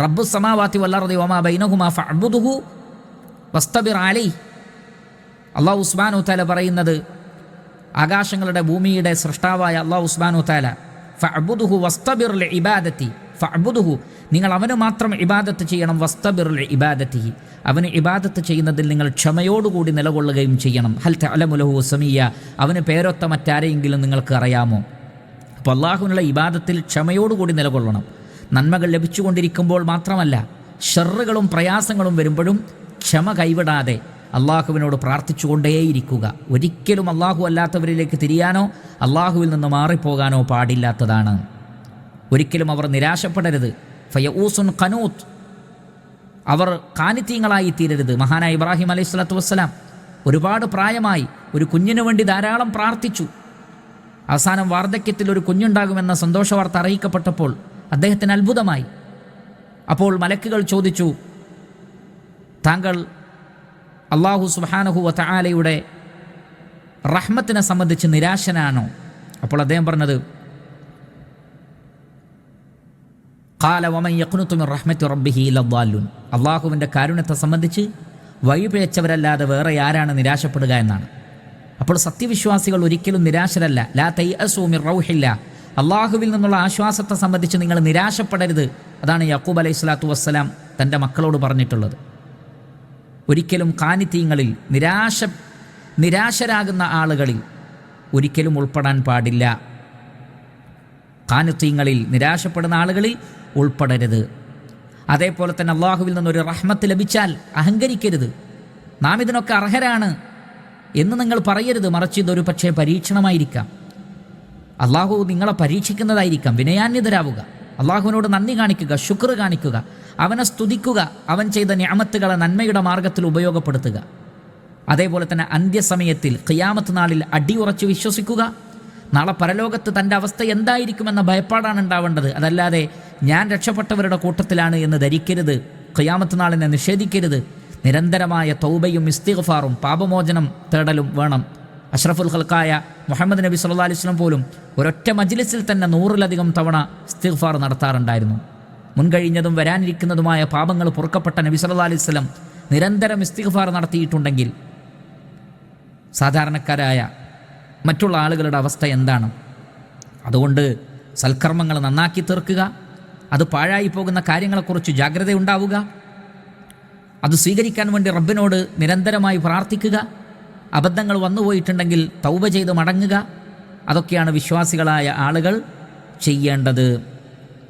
റബ്ബുസ് സമാവാതി വൽ അർദി വമാ ബൈനഹുമാ ഫഅ്ബുദ്ഹു വസ്തബിർ അലൈഹി. അല്ലാഹു സുബ്ഹാനഹു തആല പറയുന്നത്, ആകാശങ്ങളുടെ ഭൂമിയുടെ സൃഷ്ടാവായ അല്ലാഹു സുബ്ഹാനഹു തആല, ഫഅ്ബുദ്ഹു വസ്തബിർ ലിഇബാദതി, ഫഅ്ബുദ്ഹു, നിങ്ങൾ അവന് മാത്രം ഇബാദത്ത് ചെയ്യണം. വസ്തബിർ ലിഇബാദതിഹി, അവന് ഇബാദത്ത് ചെയ്യുന്നതിൽ നിങ്ങൾ ക്ഷമയോടുകൂടി നിലകൊള്ളുകയും ചെയ്യണം. ഹൽ തഅലമു ലഹു സമീയ, അവന് പേരൊത്ത മറ്റാരെയെങ്കിലും നിങ്ങൾക്ക് അറിയാമോ? അപ്പോൾ അള്ളാഹുവിനുള്ള ഇബാദത്തിൽ ക്ഷമയോടുകൂടി നിലകൊള്ളണം. നന്മകൾ ലഭിച്ചുകൊണ്ടിരിക്കുമ്പോൾ മാത്രമല്ല, ഷർറുകളും പ്രയാസങ്ങളും വരുമ്പോഴും ക്ഷമ കൈവിടാതെ അള്ളാഹുവിനോട് പ്രാർത്ഥിച്ചുകൊണ്ടേയിരിക്കുക. ഒരിക്കലും അള്ളാഹു അല്ലാത്തവരിലേക്ക് തിരിയാനോ അള്ളാഹുവിൽ നിന്ന് മാറിപ്പോകാനോ പാടില്ലാത്തതാണ്. ഒരിക്കലും അവർ നിരാശപ്പെടരുത്. ഫയഊസുൻ ഖനൂത്ത്, അവർ കാനിത്തീങ്ങളായി തീരരുത്. മഹാനായ ഇബ്രാഹിം അലൈഹി സ്വലാത്തു വസ്സലാം ഒരുപാട് പ്രായമായി ഒരു കുഞ്ഞിനു വേണ്ടി ധാരാളം പ്രാർത്ഥിച്ചു. അവസാനം വാർദ്ധക്യത്തിൽ ഒരു കുഞ്ഞുണ്ടാകുമെന്ന സന്തോഷവാർത്ത അറിയിക്കപ്പെട്ടപ്പോൾ അദ്ദേഹത്തിന് അത്ഭുതമായി. അപ്പോൾ മലക്കുകൾ ചോദിച്ചു, താങ്കൾ അല്ലാഹു സുബ്ഹാനഹു വ തആലയുടെ റഹ്മത്തിനെ സംബന്ധിച്ച് നിരാശനാണോ? അപ്പോൾ അദ്ദേഹം പറഞ്ഞത്, ഖാല വമൻ യഖ്നുതു മിൻ റഹ്മത്തി റബ്ബിഹി ഇല്ല ദ്വാലുൻ, അള്ളാഹുവിൻ്റെ കാരുണ്യത്തെ സംബന്ധിച്ച് വഴിപിഴച്ചവരല്ലാതെ വേറെ ആരാണ് നിരാശപ്പെടുക എന്നാണ്. അപ്പോൾ സത്യവിശ്വാസികൾ ഒരിക്കലും നിരാശരല്ല. ലാ തൈഅസൂ മിർ റൗഹില്ല, അള്ളാഹുവിൽ നിന്നുള്ള ആശ്വാസത്തെ സംബന്ധിച്ച് നിങ്ങൾ നിരാശപ്പെടരുത്. അതാണ് യാക്കൂബ് അലൈഹി സ്വലാത്തു വസ്സലാം തൻ്റെ മക്കളോട് പറഞ്ഞിട്ടുള്ളത്. ഒരിക്കലും കാനിത്തീങ്ങളിൽ, നിരാശരാകുന്ന ആളുകളിൽ ഒരിക്കലും ഉൾപ്പെടാൻ പാടില്ല. ഖാനിത്തീങ്ങളിൽ, നിരാശപ്പെടുന്ന ആളുകളിൽ ഉൾപ്പെടരുത്. അതേപോലെ തന്നെ അള്ളാഹുവിൽ നിന്നൊരു റഹ്മത്ത് ലഭിച്ചാൽ അഹങ്കരിക്കരുത്. നാം ഇതിനൊക്കെ അർഹരാണ് എന്ന് നിങ്ങൾ പറയരുത്. മറിച്ച് ഇതൊരു പക്ഷേ പരീക്ഷണമായിരിക്കാം, അള്ളാഹു നിങ്ങളെ പരീക്ഷിക്കുന്നതായിരിക്കാം. വിനയാന്വിതരാവുക, അള്ളാഹുവിനോട് നന്ദി കാണിക്കുക, ശുക്ർ കാണിക്കുക, അവനെ സ്തുതിക്കുക, അവൻ ചെയ്ത നിഅമത്തുകളെ നന്മയുടെ മാർഗത്തിൽ ഉപയോഗപ്പെടുത്തുക. അതേപോലെ തന്നെ അന്ത്യസമയത്തിൽ ഖിയാമത്ത് നാളിൽ അടിയുറച്ച് വിശ്വസിക്കുക. നാളെ പരലോകത്ത് തൻ്റെ അവസ്ഥ എന്തായിരിക്കുമെന്ന ഭയപ്പാടാണ് ഉണ്ടാവേണ്ടത്. അതല്ലാതെ ഞാൻ രക്ഷപ്പെട്ടവരുടെ കൂട്ടത്തിലാണ് എന്ന് ധരിക്കരുത്. ഖിയാമത്ത് നാളിനെ നിഷേധിക്കരുത്. നിരന്തരമായ തൗബയും ഇസ്തിഗ്ഫാറും പാപമോചനം തേടലും വേണം. അഷ്റഫുൽ ഖൽഖായ മുഹമ്മദ് നബി സല്ലല്ലാഹു അലൈഹി വസല്ലം പോലും ഒരൊറ്റ മജ്ലിസിൽ തന്നെ 100-ലധികം തവണ ഇസ്തിഗ്ഫാർ നടത്താറുണ്ടായിരുന്നു. മുൻകഴിഞ്ഞതും വരാനിരിക്കുന്നതുമായ പാപങ്ങൾ പൊറുക്കപ്പെട്ട നബി സല്ലല്ലാഹു അലൈഹി വസല്ലം നിരന്തരം ഇസ്തിഗ്ഫാർ നടത്തിയിട്ടുണ്ടെങ്കിൽ സാധാരണക്കാരായ മറ്റുള്ള ആളുകളുടെ അവസ്ഥ എന്താണ്? അതുകൊണ്ട് സൽക്കർമ്മങ്ങൾ നന്നാക്കി തീർക്കുക, അത് പാഴായി പോകുന്ന കാര്യങ്ങളെക്കുറിച്ച് ജാഗ്രതയുണ്ടാവുക, അത് സ്വീകരിക്കാൻ വേണ്ടി റബ്ബിനോട് നിരന്തരമായി പ്രാർത്ഥിക്കുക, അബദ്ധങ്ങൾ വന്നുപോയിട്ടുണ്ടെങ്കിൽ തൗബ ചെയ്ത് മടങ്ങുക. അതൊക്കെയാണ് വിശ്വാസികളായ ആളുകൾ ചെയ്യേണ്ടത്.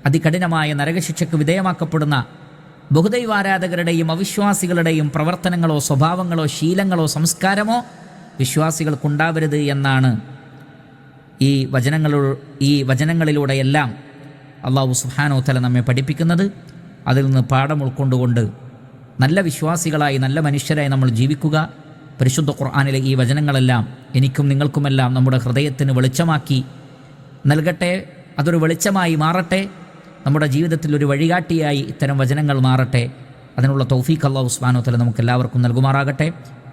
അതികഠിനമായ നരകശിക്ഷയ്ക്ക് വിധേയമാക്കപ്പെടുന്ന ബഹുദൈവാരാധകരുടെയും അവിശ്വാസികളുടെയും പ്രവർത്തനങ്ങളോ സ്വഭാവങ്ങളോ ശീലങ്ങളോ സംസ്കാരമോ വിശ്വാസികൾക്കുണ്ടാവരുത് എന്നാണ് ഈ വചനങ്ങളിലൂടെയെല്ലാം അല്ലാഹു സുബ്ഹാനഹു വ തആല നമ്മെ പഠിപ്പിക്കുന്നത്. അതിൽ നിന്ന് പാഠം ഉൾക്കൊണ്ടുകൊണ്ട് നല്ല വിശ്വാസികളായി, നല്ല മനുഷ്യരായി നമ്മൾ ജീവിക്കുക. പരിശുദ്ധ ഖുർആനിലെ ഈ വചനങ്ങളെല്ലാം എനിക്കും നിങ്ങൾക്കുമെല്ലാം നമ്മുടെ ഹൃദയത്തിന് വെളിച്ചമാക്കി നൽകട്ടെ. അതൊരു വെളിച്ചമായി മാറട്ടെ. നമ്മുടെ ജീവിതത്തിൽ ഒരു വഴികാട്ടിയായി ഇത്തരം വചനങ്ങൾ മാറട്ടെ. അതിനുള്ള തൗഫീഖ് അല്ലാഹു സുബ്ഹാനഹു വ തആല നമുക്ക് എല്ലാവർക്കും നൽകുമാറാകട്ടെ.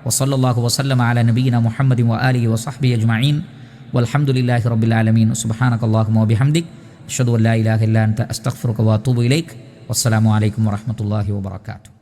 വസല്ലല്ലാഹു വസല്ലമ അലാ നബിയിന മുഹമ്മദിൻ വആലിഹി വസഹ്ബിഹി അജ്മഈൻ വൽഹംദുലില്ലാഹി റബ്ബിൽ ആലമീൻ. സുബ്ഹാനകല്ലാഹുമ്മ വബിഹംദിക് അഷ്ഹദു അൻ ലാ ഇലാഹ ഇല്ലാ അൻത അസ്തഗ്ഫിറുക വഅതൂബു ഇലൈക്. വസ്സലാമു അലൈക്കും വറഹ്മത്തുള്ളാഹി വബറകാതുഹു.